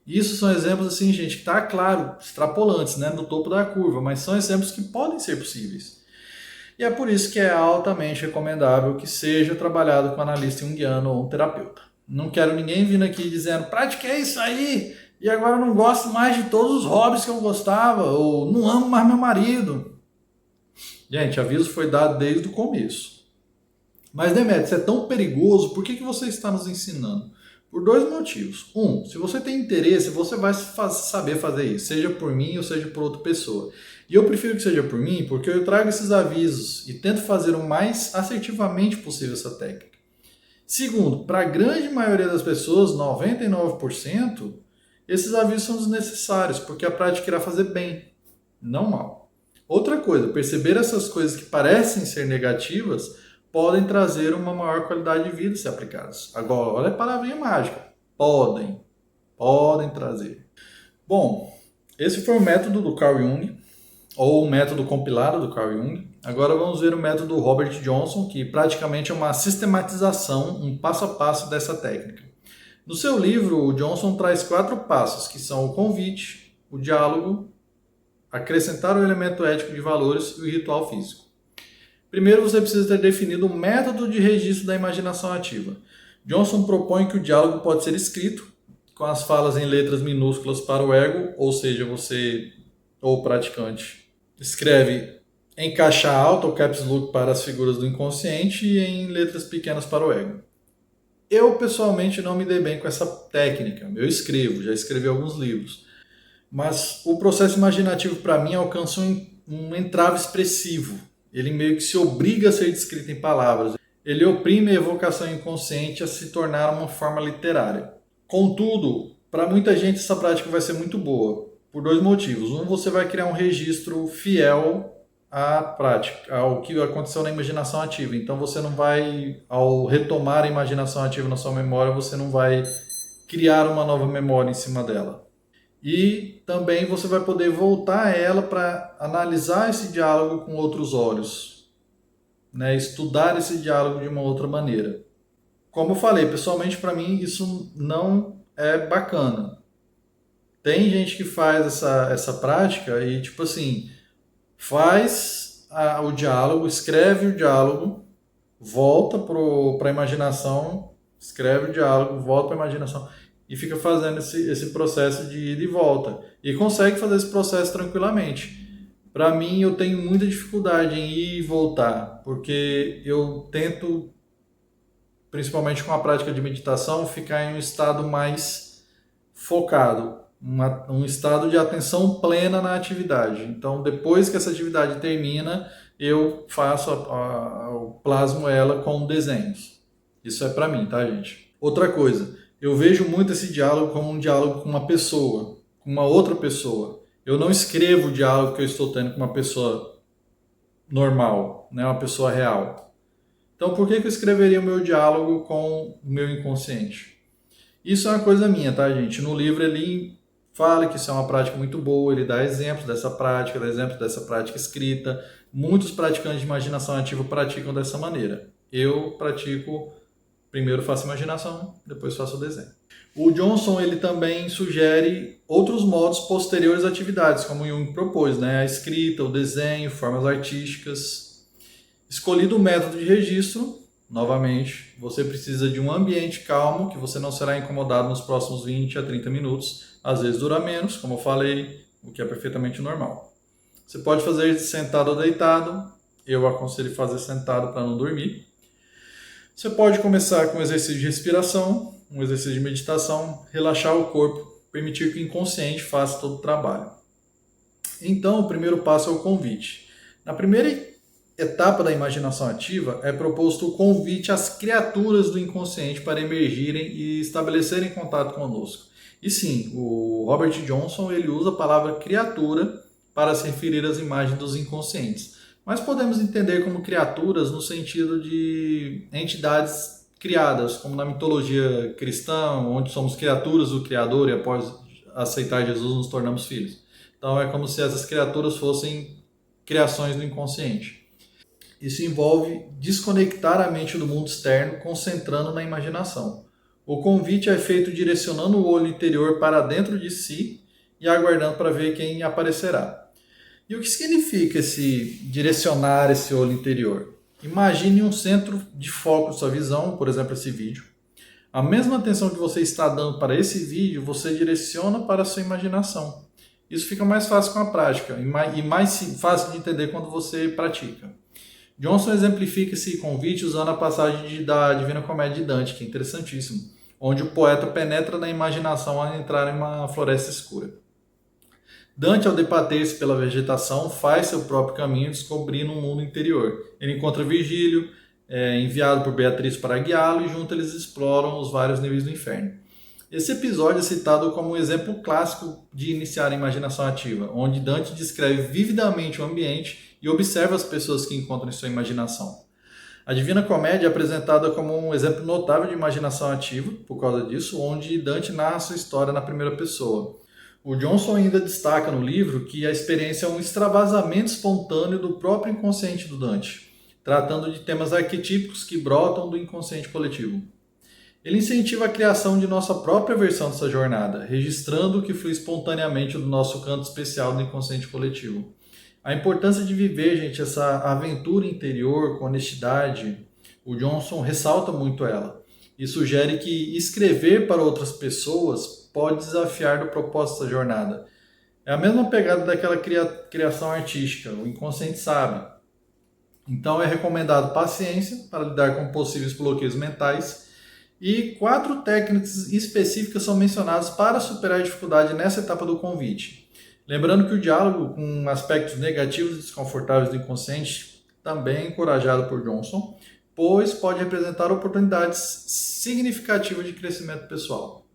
Isso são exemplos assim, gente, que está claro, extrapolantes, né, no topo da curva, mas são exemplos que podem ser possíveis. E é por isso que é altamente recomendável que seja trabalhado com um analista junguiano ou um terapeuta. Não quero ninguém vindo aqui dizendo, pratiquei isso aí e agora não gosto mais de todos os hobbies que eu gostava, ou não amo mais meu marido. Gente, aviso foi dado desde o começo. Mas, Demetrios, é tão perigoso, por que você está nos ensinando? Por dois motivos. Um, se você tem interesse, você vai saber fazer isso, seja por mim ou seja por outra pessoa. E eu prefiro que seja por mim, porque eu trago esses avisos e tento fazer o mais assertivamente possível essa técnica. Segundo, para a grande maioria das pessoas, 99%, esses avisos são desnecessários, porque a prática irá fazer bem, não mal. Outra coisa, perceber essas coisas que parecem ser negativas podem trazer uma maior qualidade de vida se aplicadas. Agora, olha a palavrinha mágica. Podem trazer. Bom, esse foi o método do Carl Jung, ou o método compilado do Carl Jung. Agora vamos ver o método do Robert Johnson, que praticamente é uma sistematização, um passo a passo dessa técnica. No seu livro, o Johnson traz 4 passos, que são o convite, o diálogo, acrescentar o elemento ético de valores e o ritual físico. Primeiro, você precisa ter definido o método de registro da imaginação ativa. Johnson propõe que o diálogo pode ser escrito, com as falas em letras minúsculas para o ego, ou seja, você, ou o praticante, escreve em caixa alta ou caps lock para as figuras do inconsciente e em letras pequenas para o ego. Eu, pessoalmente, não me dei bem com essa técnica. Eu escrevo, já escrevi alguns livros. Mas o processo imaginativo, para mim, alcança um entrave expressivo. Ele meio que se obriga a ser descrito em palavras. Ele oprime a evocação inconsciente a se tornar uma forma literária. Contudo, para muita gente essa prática vai ser muito boa, por 2 motivos. Um, você vai criar um registro fiel à prática, ao que aconteceu na imaginação ativa. Então você não vai, ao retomar a imaginação ativa na sua memória, você não vai criar uma nova memória em cima dela. E também você vai poder voltar a ela para analisar esse diálogo com outros olhos, né? Estudar esse diálogo de uma outra maneira. Como eu falei, pessoalmente para mim isso não é bacana. Tem gente que faz essa prática e tipo assim, faz o diálogo, escreve o diálogo, volta para a imaginação, escreve o diálogo, volta para a imaginação e fica fazendo esse processo de ida e volta. E consegue fazer esse processo tranquilamente. Para mim, eu tenho muita dificuldade em ir e voltar, porque eu tento, principalmente com a prática de meditação, ficar em um estado mais focado, um estado de atenção plena na atividade. Então, depois que essa atividade termina, eu faço, eu plasmo ela com desenhos. Isso é para mim, tá, gente? Outra coisa, eu vejo muito esse diálogo como um diálogo com uma pessoa, com uma outra pessoa. Eu não escrevo o diálogo que eu estou tendo com uma pessoa normal, né, uma pessoa real. Então, por que eu escreveria o meu diálogo com o meu inconsciente? Isso é uma coisa minha, tá, gente? No livro ele fala que isso é uma prática muito boa, ele dá exemplos dessa prática escrita. Muitos praticantes de imaginação ativa praticam dessa maneira. Eu pratico Primeiro faça imaginação, depois faça o desenho. O Johnson ele também sugere outros modos posteriores às atividades, como Jung propôs, né? A escrita, o desenho, formas artísticas. Escolhido o método de registro, novamente, você precisa de um ambiente calmo, que você não será incomodado nos próximos 20 a 30 minutos. Às vezes dura menos, como eu falei, o que é perfeitamente normal. Você pode fazer sentado ou deitado. Eu aconselho fazer sentado para não dormir. Você pode começar com um exercício de respiração, um exercício de meditação, relaxar o corpo, permitir que o inconsciente faça todo o trabalho. Então, o primeiro passo é o convite. Na primeira etapa da imaginação ativa, é proposto o convite às criaturas do inconsciente para emergirem e estabelecerem contato conosco. E sim, o Robert Johnson ele usa a palavra criatura para se referir às imagens dos inconscientes. Mas podemos entender como criaturas no sentido de entidades criadas, como na mitologia cristã, onde somos criaturas do Criador e após aceitar Jesus nos tornamos filhos. Então é como se essas criaturas fossem criações do inconsciente. Isso envolve desconectar a mente do mundo externo, concentrando na imaginação. O convite é feito direcionando o olho interior para dentro de si e aguardando para ver quem aparecerá. E o que significa esse direcionar esse olho interior? Imagine um centro de foco de sua visão, por exemplo, esse vídeo. A mesma atenção que você está dando para esse vídeo, você direciona para a sua imaginação. Isso fica mais fácil com a prática e mais fácil de entender quando você pratica. Johnson exemplifica esse convite usando a passagem da Divina Comédia de Dante, que é interessantíssimo, onde o poeta penetra na imaginação ao entrar em uma floresta escura. Dante, ao debater-se pela vegetação, faz seu próprio caminho descobrindo um mundo interior. Ele encontra Virgílio, enviado por Beatriz para guiá-lo, e juntos eles exploram os vários níveis do inferno. Esse episódio é citado como um exemplo clássico de iniciar a imaginação ativa, onde Dante descreve vividamente o ambiente e observa as pessoas que encontram em sua imaginação. A Divina Comédia é apresentada como um exemplo notável de imaginação ativa, por causa disso, onde Dante narra sua história na primeira pessoa. O Johnson ainda destaca no livro que a experiência é um extravasamento espontâneo do próprio inconsciente do Dante, tratando de temas arquetípicos que brotam do inconsciente coletivo. Ele incentiva a criação de nossa própria versão dessa jornada, registrando o que flui espontaneamente do nosso canto especial do inconsciente coletivo. A importância de viver, gente, essa aventura interior com honestidade, o Johnson ressalta muito ela e sugere que escrever para outras pessoas pode desafiar do propósito da jornada. É a mesma pegada daquela criação artística, o inconsciente sabe. Então é recomendado paciência para lidar com possíveis bloqueios mentais e 4 técnicas específicas são mencionadas para superar a dificuldade nessa etapa do convite. Lembrando que o diálogo com aspectos negativos e desconfortáveis do inconsciente também é encorajado por Johnson, pois pode representar oportunidades significativas de crescimento pessoal.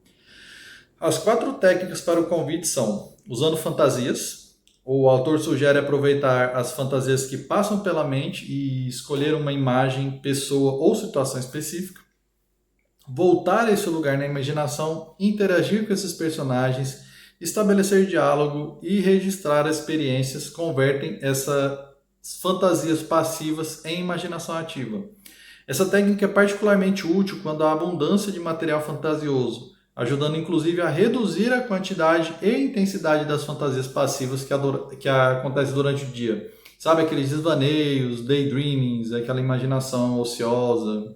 As 4 técnicas para o convite são: usando fantasias. O autor sugere aproveitar as fantasias que passam pela mente e escolher uma imagem, pessoa ou situação específica. Voltar a esse lugar na imaginação, interagir com esses personagens, estabelecer diálogo e registrar experiências convertem essas fantasias passivas em imaginação ativa. Essa técnica é particularmente útil quando há abundância de material fantasioso, ajudando inclusive a reduzir a quantidade e intensidade das fantasias passivas que acontecem durante o dia. Sabe, aqueles desvaneios, daydreamings, aquela imaginação ociosa.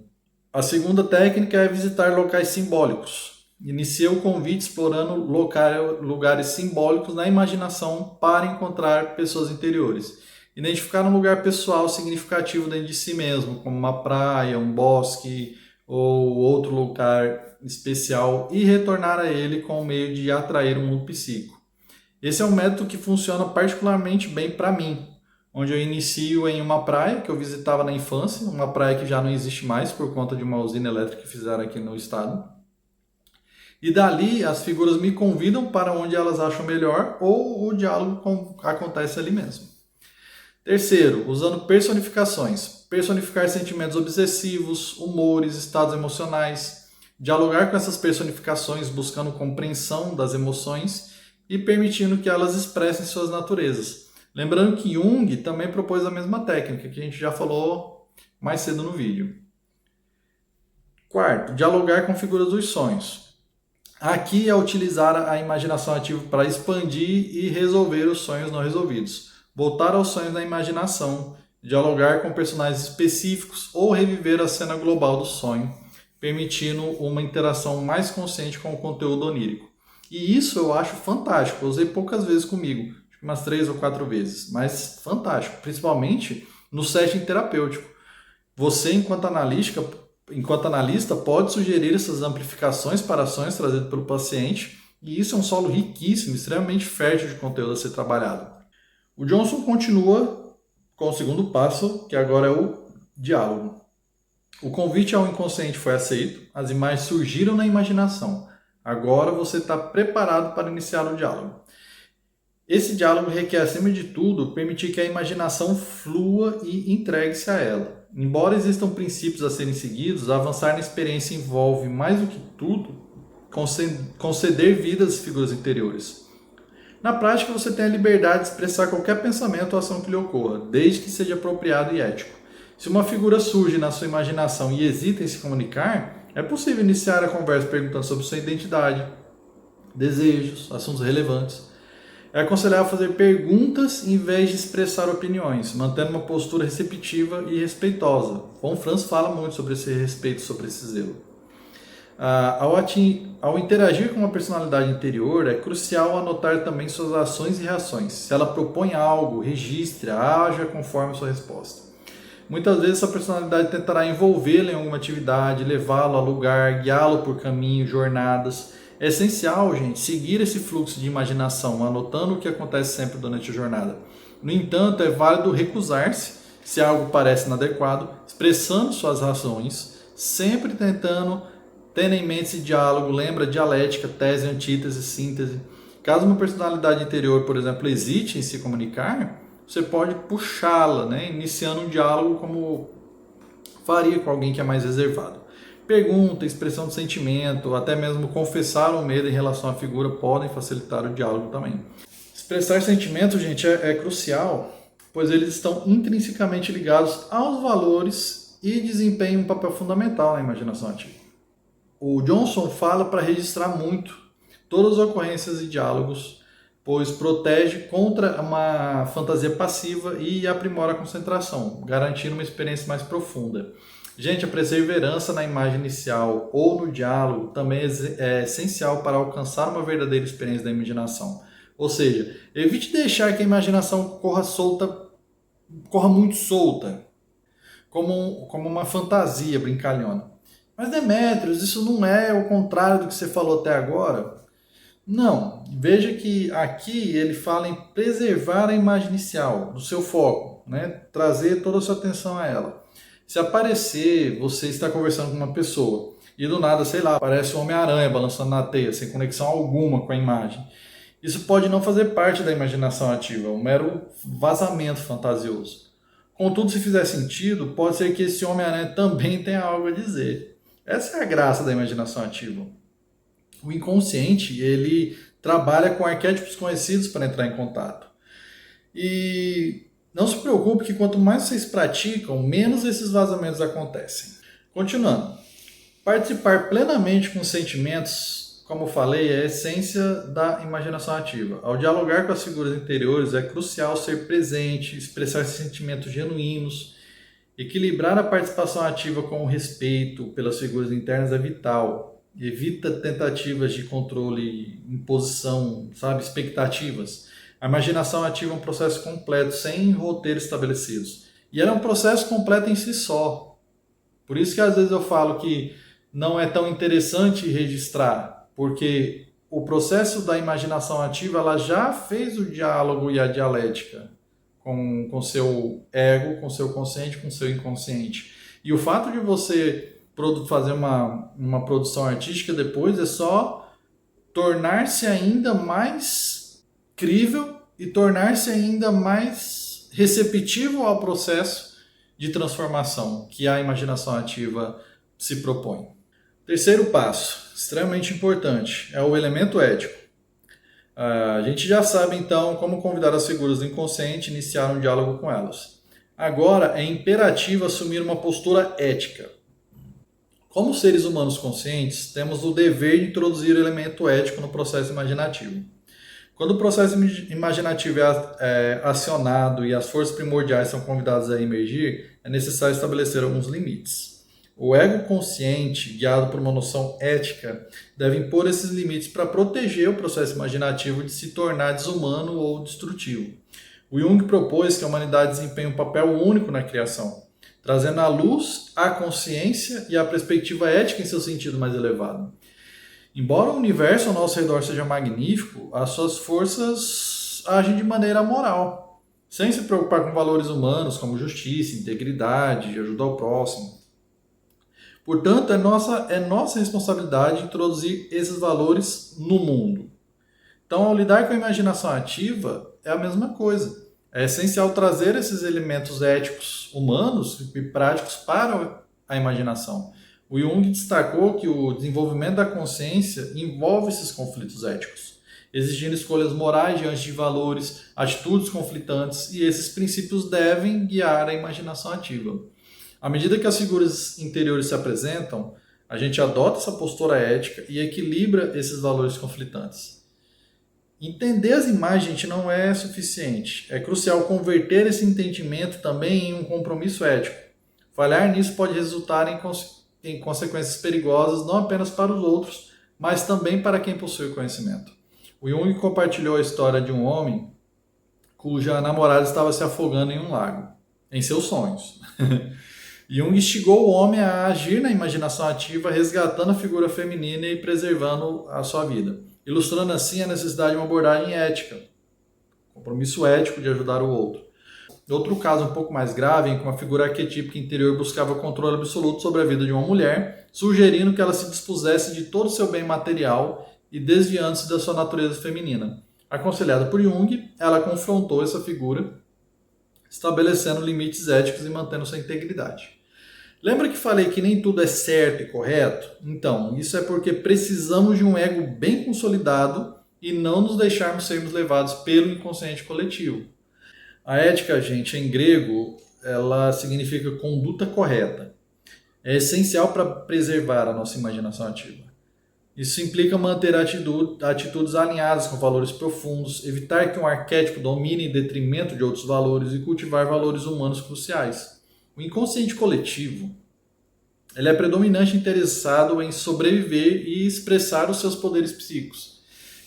A segunda técnica é visitar locais simbólicos. Inicia o convite explorando lugares simbólicos na imaginação para encontrar pessoas interiores. Identificar um lugar pessoal significativo dentro de si mesmo, como uma praia, um bosque ou outro lugar especial e retornar a ele com o meio de atrair o mundo psíquico. Esse é um método que funciona particularmente bem para mim, onde eu inicio em uma praia que eu visitava na infância, uma praia que já não existe mais por conta de uma usina elétrica que fizeram aqui no estado. E dali as figuras me convidam para onde elas acham melhor ou o diálogo acontece ali mesmo. Terceiro, usando personificações. Personificar sentimentos obsessivos, humores, estados emocionais. Dialogar com essas personificações buscando compreensão das emoções e permitindo que elas expressem suas naturezas. Lembrando que Jung também propôs a mesma técnica, que a gente já falou mais cedo no vídeo. Quarto, dialogar com figuras dos sonhos. Aqui é utilizar a imaginação ativa para expandir e resolver os sonhos não resolvidos. Voltar aos sonhos da imaginação, dialogar com personagens específicos ou reviver a cena global do sonho, permitindo uma interação mais consciente com o conteúdo onírico. E isso eu acho fantástico. Eu usei poucas vezes comigo, acho que umas 3 ou 4 vezes, mas fantástico, principalmente no setting terapêutico. Você, enquanto analista, pode sugerir essas amplificações para ações trazidas pelo paciente, e isso é um solo riquíssimo, extremamente fértil de conteúdo a ser trabalhado. O Johnson continua com o segundo passo, que agora é o diálogo. O convite ao inconsciente foi aceito, as imagens surgiram na imaginação. Agora você está preparado para iniciar o diálogo. Esse diálogo requer, acima de tudo, permitir que a imaginação flua e entregue-se a ela. Embora existam princípios a serem seguidos, avançar na experiência envolve, mais do que tudo, conceder vida às figuras interiores. Na prática, você tem a liberdade de expressar qualquer pensamento ou ação que lhe ocorra, desde que seja apropriado e ético. Se uma figura surge na sua imaginação e hesita em se comunicar, é possível iniciar a conversa perguntando sobre sua identidade, desejos, assuntos relevantes. É aconselhável fazer perguntas em vez de expressar opiniões, mantendo uma postura receptiva e respeitosa. Von Franz fala muito sobre esse respeito, sobre esse zelo. Ao interagir com uma personalidade interior, é crucial anotar também suas ações e reações. Se ela propõe algo, registre, haja conforme sua resposta. Muitas vezes essa personalidade tentará envolvê-lo em alguma atividade, levá-lo a lugar, guiá-lo por caminhos, jornadas. É essencial, gente, seguir esse fluxo de imaginação, anotando o que acontece sempre durante a jornada. No entanto, é válido recusar-se, se algo parece inadequado, expressando suas razões, sempre tendo em mente esse diálogo, lembra dialética, tese, antítese, síntese. Caso uma personalidade interior, por exemplo, hesite em se comunicar, você pode puxá-la, né, iniciando um diálogo como faria com alguém que é mais reservado. Pergunta, expressão de sentimento, até mesmo confessar o medo em relação à figura podem facilitar o diálogo também. Expressar sentimentos, gente, é crucial, pois eles estão intrinsecamente ligados aos valores e desempenham um papel fundamental na imaginação ativa. O Johnson fala para registrar muito todas as ocorrências e diálogos, pois protege contra uma fantasia passiva e aprimora a concentração, garantindo uma experiência mais profunda. Gente, a perseverança na imagem inicial ou no diálogo também é essencial para alcançar uma verdadeira experiência da imaginação. Ou seja, evite deixar que a imaginação corra muito solta, como uma fantasia brincalhona. Mas Demétrios, isso não é o contrário do que você falou até agora? Não, veja que aqui ele fala em preservar a imagem inicial, do seu foco, né? Trazer toda a sua atenção a ela. Se aparecer, você está conversando com uma pessoa e do nada, sei lá, aparece um Homem-Aranha balançando na teia, sem conexão alguma com a imagem. Isso pode não fazer parte da imaginação ativa, um mero vazamento fantasioso. Contudo, se fizer sentido, pode ser que esse Homem-Aranha também tenha algo a dizer. Essa é a graça da imaginação ativa. O inconsciente, ele trabalha com arquétipos conhecidos para entrar em contato. E não se preocupe que quanto mais vocês praticam, menos esses vazamentos acontecem. Continuando. Participar plenamente com os sentimentos, como eu falei, é a essência da imaginação ativa. Ao dialogar com as figuras interiores, é crucial ser presente, expressar sentimentos genuínos. Equilibrar a participação ativa com o respeito pelas figuras internas é vital. Evita tentativas de controle, imposição, expectativas. A imaginação ativa é um processo completo, sem roteiros estabelecidos. E ela é um processo completo em si só. Por isso que às vezes eu falo que não é tão interessante registrar, porque o processo da imaginação ativa ela já fez o diálogo e a dialética com seu ego, com seu consciente, com seu inconsciente. E o fato de você fazer uma produção artística depois é só tornar-se ainda mais crível e tornar-se ainda mais receptivo ao processo de transformação que a imaginação ativa se propõe. Terceiro passo, extremamente importante, é o elemento ético. A gente já sabe então como convidar as figuras do inconsciente e iniciar um diálogo com elas. Agora é imperativo assumir uma postura ética. Como seres humanos conscientes, temos o dever de introduzir o elemento ético no processo imaginativo. Quando o processo imaginativo é acionado e as forças primordiais são convidadas a emergir, é necessário estabelecer alguns limites. O ego consciente, guiado por uma noção ética, deve impor esses limites para proteger o processo imaginativo de se tornar desumano ou destrutivo. O Jung propôs que a humanidade desempenhe um papel único na criação, trazendo à luz a consciência e a perspectiva ética em seu sentido mais elevado. Embora o universo ao nosso redor seja magnífico, as suas forças agem de maneira moral, sem se preocupar com valores humanos como justiça, integridade e ajuda ao próximo. Portanto, é nossa responsabilidade introduzir esses valores no mundo. Então, ao lidar com a imaginação ativa, é a mesma coisa. É essencial trazer esses elementos éticos humanos e práticos para a imaginação. O Jung destacou que o desenvolvimento da consciência envolve esses conflitos éticos, exigindo escolhas morais diante de valores, atitudes conflitantes, e esses princípios devem guiar a imaginação ativa. À medida que as figuras interiores se apresentam, a gente adota essa postura ética e equilibra esses valores conflitantes. Entender as imagens, gente, não é suficiente. É crucial converter esse entendimento também em um compromisso ético. Falhar nisso pode resultar em consequências perigosas não apenas para os outros, mas também para quem possui conhecimento. O Jung compartilhou a história de um homem cuja namorada estava se afogando em um lago, em seus sonhos. Jung instigou o homem a agir na imaginação ativa, resgatando a figura feminina e preservando a sua vida, ilustrando assim a necessidade de uma abordagem ética, compromisso ético de ajudar o outro. Outro caso um pouco mais grave, em que uma figura arquetípica interior buscava controle absoluto sobre a vida de uma mulher, sugerindo que ela se dispusesse de todo o seu bem material e desviando-se da sua natureza feminina. Aconselhada por Jung, ela confrontou essa figura, estabelecendo limites éticos e mantendo sua integridade. Lembra que falei que nem tudo é certo e correto? Então, isso é porque precisamos de um ego bem consolidado e não nos deixarmos sermos levados pelo inconsciente coletivo. A ética, gente, em grego, ela significa conduta correta. É essencial para preservar a nossa imaginação ativa. Isso implica manter atitudes alinhadas com valores profundos, evitar que um arquétipo domine em detrimento de outros valores e cultivar valores humanos cruciais. O inconsciente coletivo, ele é predominante interessado em sobreviver e expressar os seus poderes psíquicos.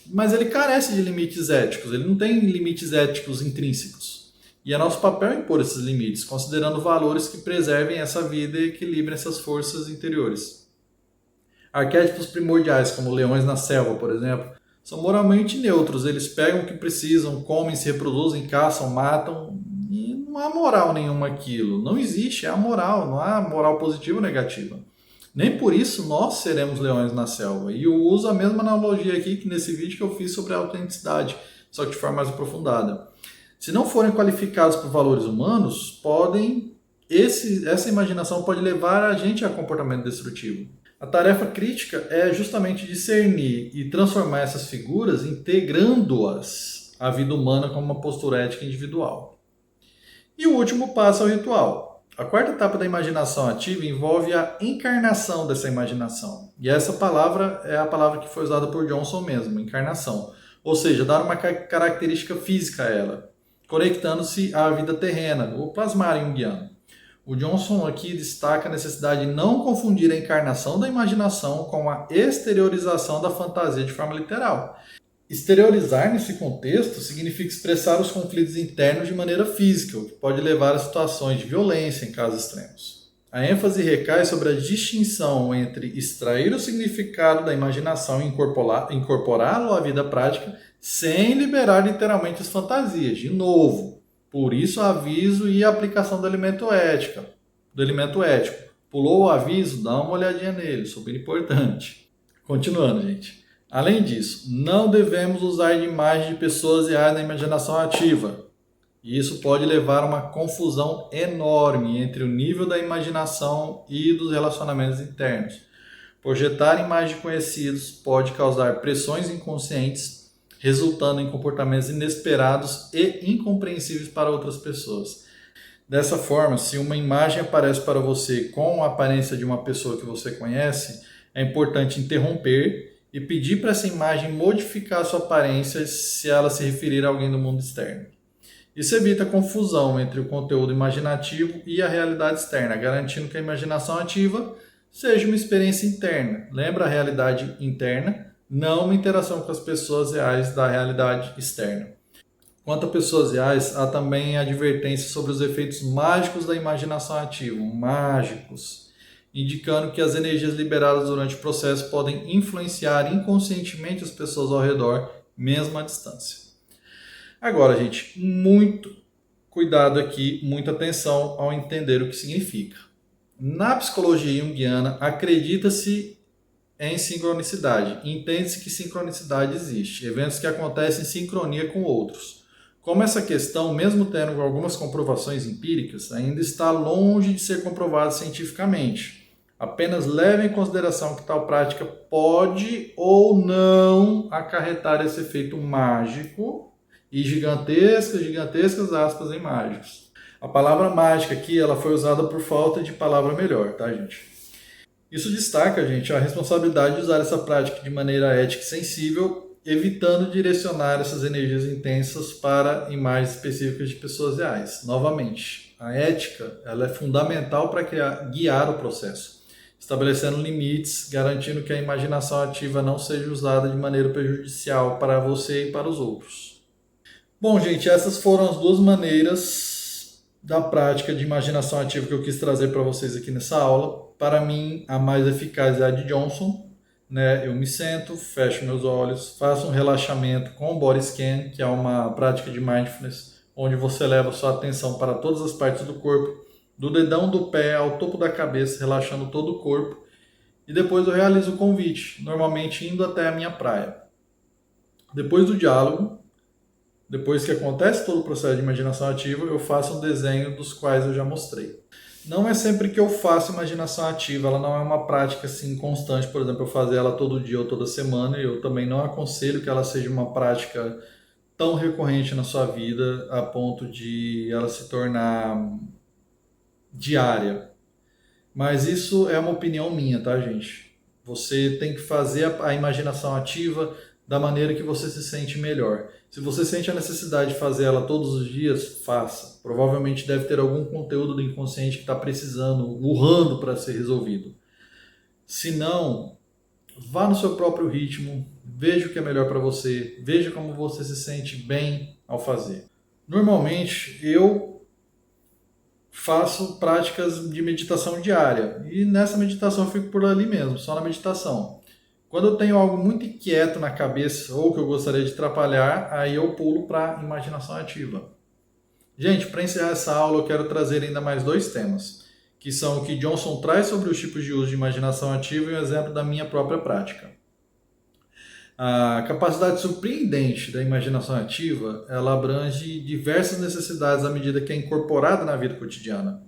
Mas ele carece de limites éticos, ele não tem limites éticos intrínsecos. E é nosso papel impor esses limites, considerando valores que preservem essa vida e equilibrem essas forças interiores. Arquétipos primordiais, como leões na selva, por exemplo, são moralmente neutros. Eles pegam o que precisam, comem, se reproduzem, caçam, matam, e não há moral nenhuma aquilo. Não existe, é amoral, não há moral positiva ou negativa. Nem por isso nós seremos leões na selva. E eu uso a mesma analogia aqui que nesse vídeo que eu fiz sobre a autenticidade, só que de forma mais aprofundada. Se não forem qualificados por valores humanos, essa imaginação pode levar a gente a comportamento destrutivo. A tarefa crítica é justamente discernir e transformar essas figuras, integrando-as à vida humana como uma postura ética individual. E o último passo é o ritual. A quarta etapa da imaginação ativa envolve a encarnação dessa imaginação. E essa palavra é a palavra que foi usada por Johnson mesmo, encarnação. Ou seja, dar uma característica física a ela, conectando-se à vida terrena, o plasmar junguiano. O Johnson aqui destaca a necessidade de não confundir a encarnação da imaginação com a exteriorização da fantasia de forma literal. Exteriorizar nesse contexto significa expressar os conflitos internos de maneira física, o que pode levar a situações de violência em casos extremos. A ênfase recai sobre a distinção entre extrair o significado da imaginação e incorporá-lo à vida prática sem liberar literalmente as fantasias. De novo, por isso, aviso e aplicação do elemento ético. Pulou o aviso? Dá uma olhadinha nele, super importante. Continuando, gente. Além disso, não devemos usar de imagens de pessoas reais na imaginação ativa. E isso pode levar a uma confusão enorme entre o nível da imaginação e dos relacionamentos internos. Projetar imagens de conhecidos pode causar pressões inconscientes, resultando em comportamentos inesperados e incompreensíveis para outras pessoas. Dessa forma, se uma imagem aparece para você com a aparência de uma pessoa que você conhece, é importante interromper e pedir para essa imagem modificar a sua aparência se ela se referir a alguém do mundo externo. Isso evita confusão entre o conteúdo imaginativo e a realidade externa, garantindo que a imaginação ativa seja uma experiência interna. Lembra a realidade interna, não uma interação com as pessoas reais da realidade externa. Quanto a pessoas reais, há também advertência sobre os efeitos mágicos da imaginação ativa, mágicos, indicando que as energias liberadas durante o processo podem influenciar inconscientemente as pessoas ao redor, mesmo à distância. Agora, gente, muito cuidado aqui, muita atenção ao entender o que significa. Na psicologia junguiana, acredita-se em sincronicidade. Entende-se que sincronicidade existe, eventos que acontecem em sincronia com outros. Como essa questão, mesmo tendo algumas comprovações empíricas, ainda está longe de ser comprovada cientificamente. Apenas leve em consideração que tal prática pode ou não acarretar esse efeito mágico e gigantescas aspas em mágicos. A palavra mágica aqui ela foi usada por falta de palavra melhor, tá, gente? Isso destaca, gente, a responsabilidade de usar essa prática de maneira ética e sensível, evitando direcionar essas energias intensas para imagens específicas de pessoas reais. Novamente, a ética ela é fundamental para guiar o processo, estabelecendo limites, garantindo que a imaginação ativa não seja usada de maneira prejudicial para você e para os outros. Bom, gente, essas foram as duas maneiras da prática de imaginação ativa que eu quis trazer para vocês aqui nessa aula. Para mim, a mais eficaz é a de Johnson. Eu me sento, fecho meus olhos, faço um relaxamento com o Body Scan, que é uma prática de mindfulness, onde você leva sua atenção para todas as partes do corpo, do dedão do pé ao topo da cabeça, relaxando todo o corpo. E depois eu realizo o convite, normalmente indo até a minha praia. Depois do diálogo, depois que acontece todo o processo de imaginação ativa, eu faço um desenho dos quais eu já mostrei. Não é sempre que eu faço imaginação ativa, ela não é uma prática assim constante, por exemplo, eu fazer ela todo dia ou toda semana, e eu também não aconselho que ela seja uma prática tão recorrente na sua vida a ponto de ela se tornar diária. Mas isso é uma opinião minha, tá, gente? Você tem que fazer a imaginação ativa da maneira que você se sente melhor. Se você sente a necessidade de fazer ela todos os dias, faça. Provavelmente deve ter algum conteúdo do inconsciente que está precisando, urrando para ser resolvido. Se não, vá no seu próprio ritmo, veja o que é melhor para você, veja como você se sente bem ao fazer. Normalmente, eu faço práticas de meditação diária e nessa meditação eu fico por ali mesmo, só na meditação. Quando eu tenho algo muito inquieto na cabeça ou que eu gostaria de atrapalhar, aí eu pulo para a imaginação ativa. Gente, para encerrar essa aula eu quero trazer ainda mais dois temas, que são o que Johnson traz sobre os tipos de uso de imaginação ativa e um exemplo da minha própria prática. A capacidade surpreendente da imaginação ativa, ela abrange diversas necessidades à medida que é incorporada na vida cotidiana.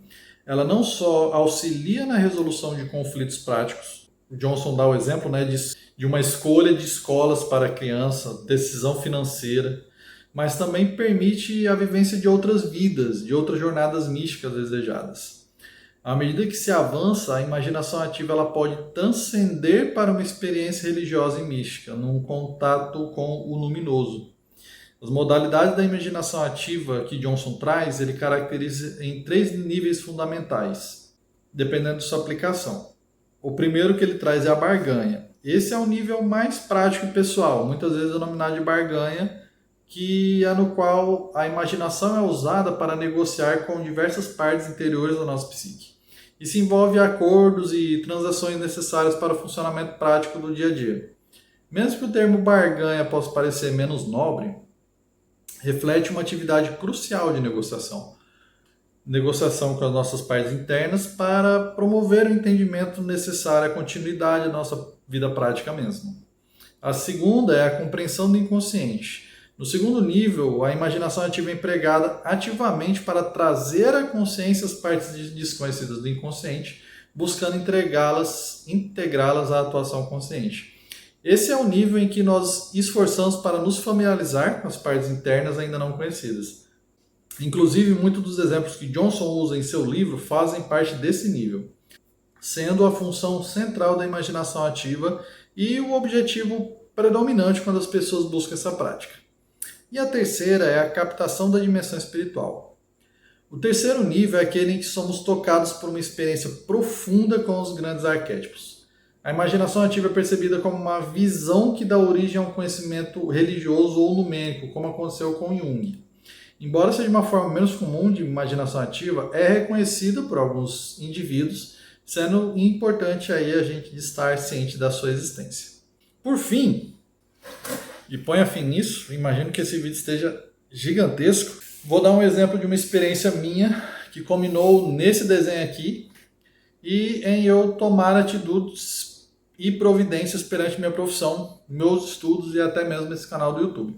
Ela não só auxilia na resolução de conflitos práticos, o Johnson dá o exemplo de uma escolha de escolas para a criança, decisão financeira, mas também permite a vivência de outras vidas, de outras jornadas místicas desejadas. À medida que se avança, a imaginação ativa ela pode transcender para uma experiência religiosa e mística, num contato com o luminoso. As modalidades da imaginação ativa que Johnson traz, ele caracteriza em 3 níveis fundamentais, dependendo de sua aplicação. O primeiro que ele traz é a barganha. Esse é o nível mais prático e pessoal, muitas vezes denominado de barganha, que é no qual a imaginação é usada para negociar com diversas partes interiores da nossa psique. Isso envolve acordos e transações necessárias para o funcionamento prático do dia a dia. Mesmo que o termo barganha possa parecer menos nobre, reflete uma atividade crucial de negociação. Negociação com as nossas partes internas para promover o entendimento necessário à continuidade da nossa vida prática mesmo. A segunda é a compreensão do inconsciente. No segundo nível, a imaginação ativa é empregada ativamente para trazer à consciência as partes desconhecidas do inconsciente, buscando integrá-las à atuação consciente. Esse é o nível em que nós esforçamos para nos familiarizar com as partes internas ainda não conhecidas. Inclusive, muitos dos exemplos que Johnson usa em seu livro fazem parte desse nível, sendo a função central da imaginação ativa e o objetivo predominante quando as pessoas buscam essa prática. E a terceira é a captação da dimensão espiritual. O terceiro nível é aquele em que somos tocados por uma experiência profunda com os grandes arquétipos. A imaginação ativa é percebida como uma visão que dá origem a um conhecimento religioso ou numérico, como aconteceu com Jung. Embora seja uma forma menos comum de imaginação ativa, é reconhecida por alguns indivíduos, sendo importante aí a gente estar ciente da sua existência. Por fim, e ponha fim nisso, imagino que esse vídeo esteja gigantesco, vou dar um exemplo de uma experiência minha que culminou nesse desenho aqui e em eu tomar atitudes e providências perante minha profissão, meus estudos e até mesmo esse canal do YouTube.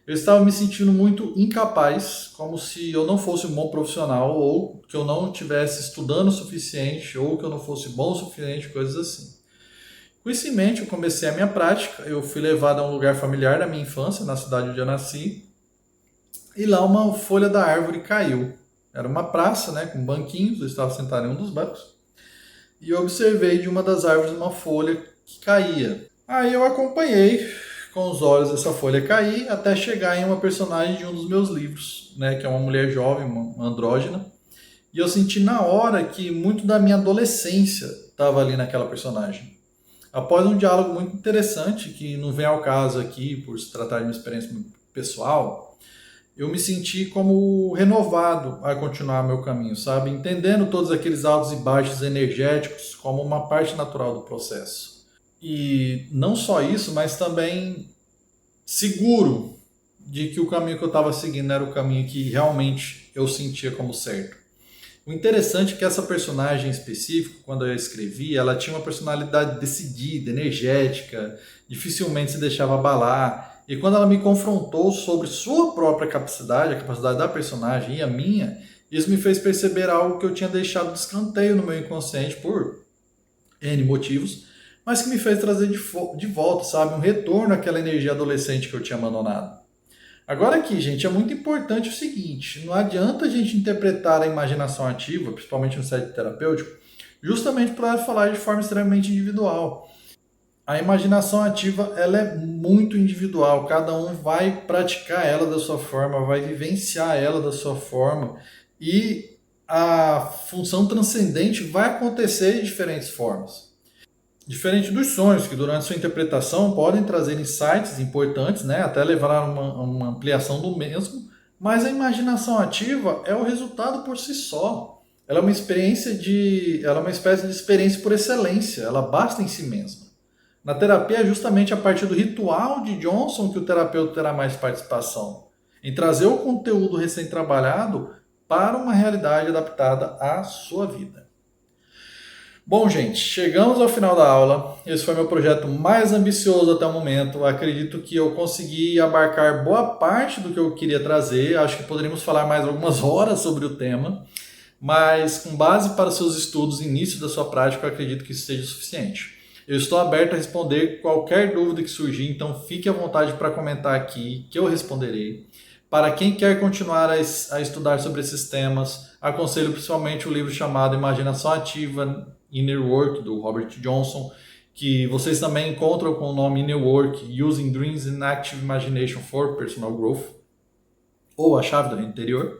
Eu estava me sentindo muito incapaz, como se eu não fosse um bom profissional, ou que eu não estivesse estudando o suficiente, ou que eu não fosse bom o suficiente, coisas assim. Com isso em mente, eu comecei a minha prática, eu fui levado a um lugar familiar da minha infância, na cidade onde eu nasci, e lá uma folha da árvore caiu. Era uma praça, né, com banquinhos, eu estava sentado em um dos bancos, e eu observei de uma das árvores uma folha que caía. Aí eu acompanhei com os olhos essa folha cair, até chegar em uma personagem de um dos meus livros, né, que é uma mulher jovem, uma andrógena, e eu senti na hora que muito da minha adolescência estava ali naquela personagem. Após um diálogo muito interessante, que não vem ao caso aqui por se tratar de uma experiência pessoal, eu me senti como renovado a continuar meu caminho, sabe? Entendendo todos aqueles altos e baixos energéticos como uma parte natural do processo. E não só isso, mas também seguro de que o caminho que eu estava seguindo era o caminho que realmente eu sentia como certo. O interessante é que essa personagem específica, quando eu a escrevi, ela tinha uma personalidade decidida, energética, dificilmente se deixava abalar. E quando ela me confrontou sobre sua própria capacidade, a capacidade da personagem e a minha, isso me fez perceber algo que eu tinha deixado de escanteio no meu inconsciente por N motivos, mas que me fez trazer de volta, sabe? Um retorno àquela energia adolescente que eu tinha abandonado. Agora aqui, gente, é muito importante o seguinte, não adianta a gente interpretar a imaginação ativa, principalmente no setting terapêutico, justamente para falar de forma extremamente individual. A imaginação ativa, ela é muito individual, cada um vai praticar ela da sua forma, vai vivenciar ela da sua forma, e a função transcendente vai acontecer de diferentes formas. Diferente dos sonhos, que durante sua interpretação podem trazer insights importantes, né, até levar a uma ampliação do mesmo, mas a imaginação ativa é o resultado por si só. Ela é uma espécie de experiência por excelência, ela basta em si mesma. Na terapia é justamente a partir do ritual de Johnson que o terapeuta terá mais participação, em trazer o conteúdo recém-trabalhado para uma realidade adaptada à sua vida. Bom, gente, chegamos ao final da aula. Esse foi meu projeto mais ambicioso até o momento. Acredito que eu consegui abarcar boa parte do que eu queria trazer. Acho que poderíamos falar mais algumas horas sobre o tema, mas com base para os seus estudos e início da sua prática, eu acredito que isso seja suficiente. Eu estou aberto a responder qualquer dúvida que surgir, então fique à vontade para comentar aqui, que eu responderei. Para quem quer continuar a estudar sobre esses temas, aconselho principalmente o livro chamado Imaginação Ativa, Inner Work, do Robert Johnson, que vocês também encontram com o nome Inner Work, Using Dreams and Active Imagination for Personal Growth, ou A Chave do Interior.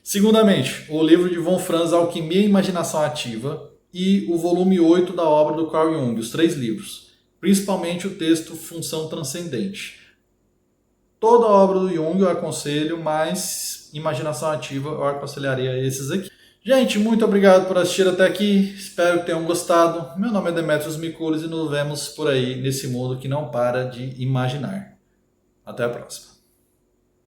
Segundamente, o livro de Von Franz, Alquimia e Imaginação Ativa, e o volume 8 da obra do Carl Jung, os 3 livros, principalmente o texto Função Transcendente. Toda a obra do Jung eu aconselho, mas Imaginação Ativa eu aconselharia esses aqui. Gente, muito obrigado por assistir até aqui, espero que tenham gostado. Meu nome é Demetrios Mikulis e nos vemos por aí nesse mundo que não para de imaginar. Até a próxima.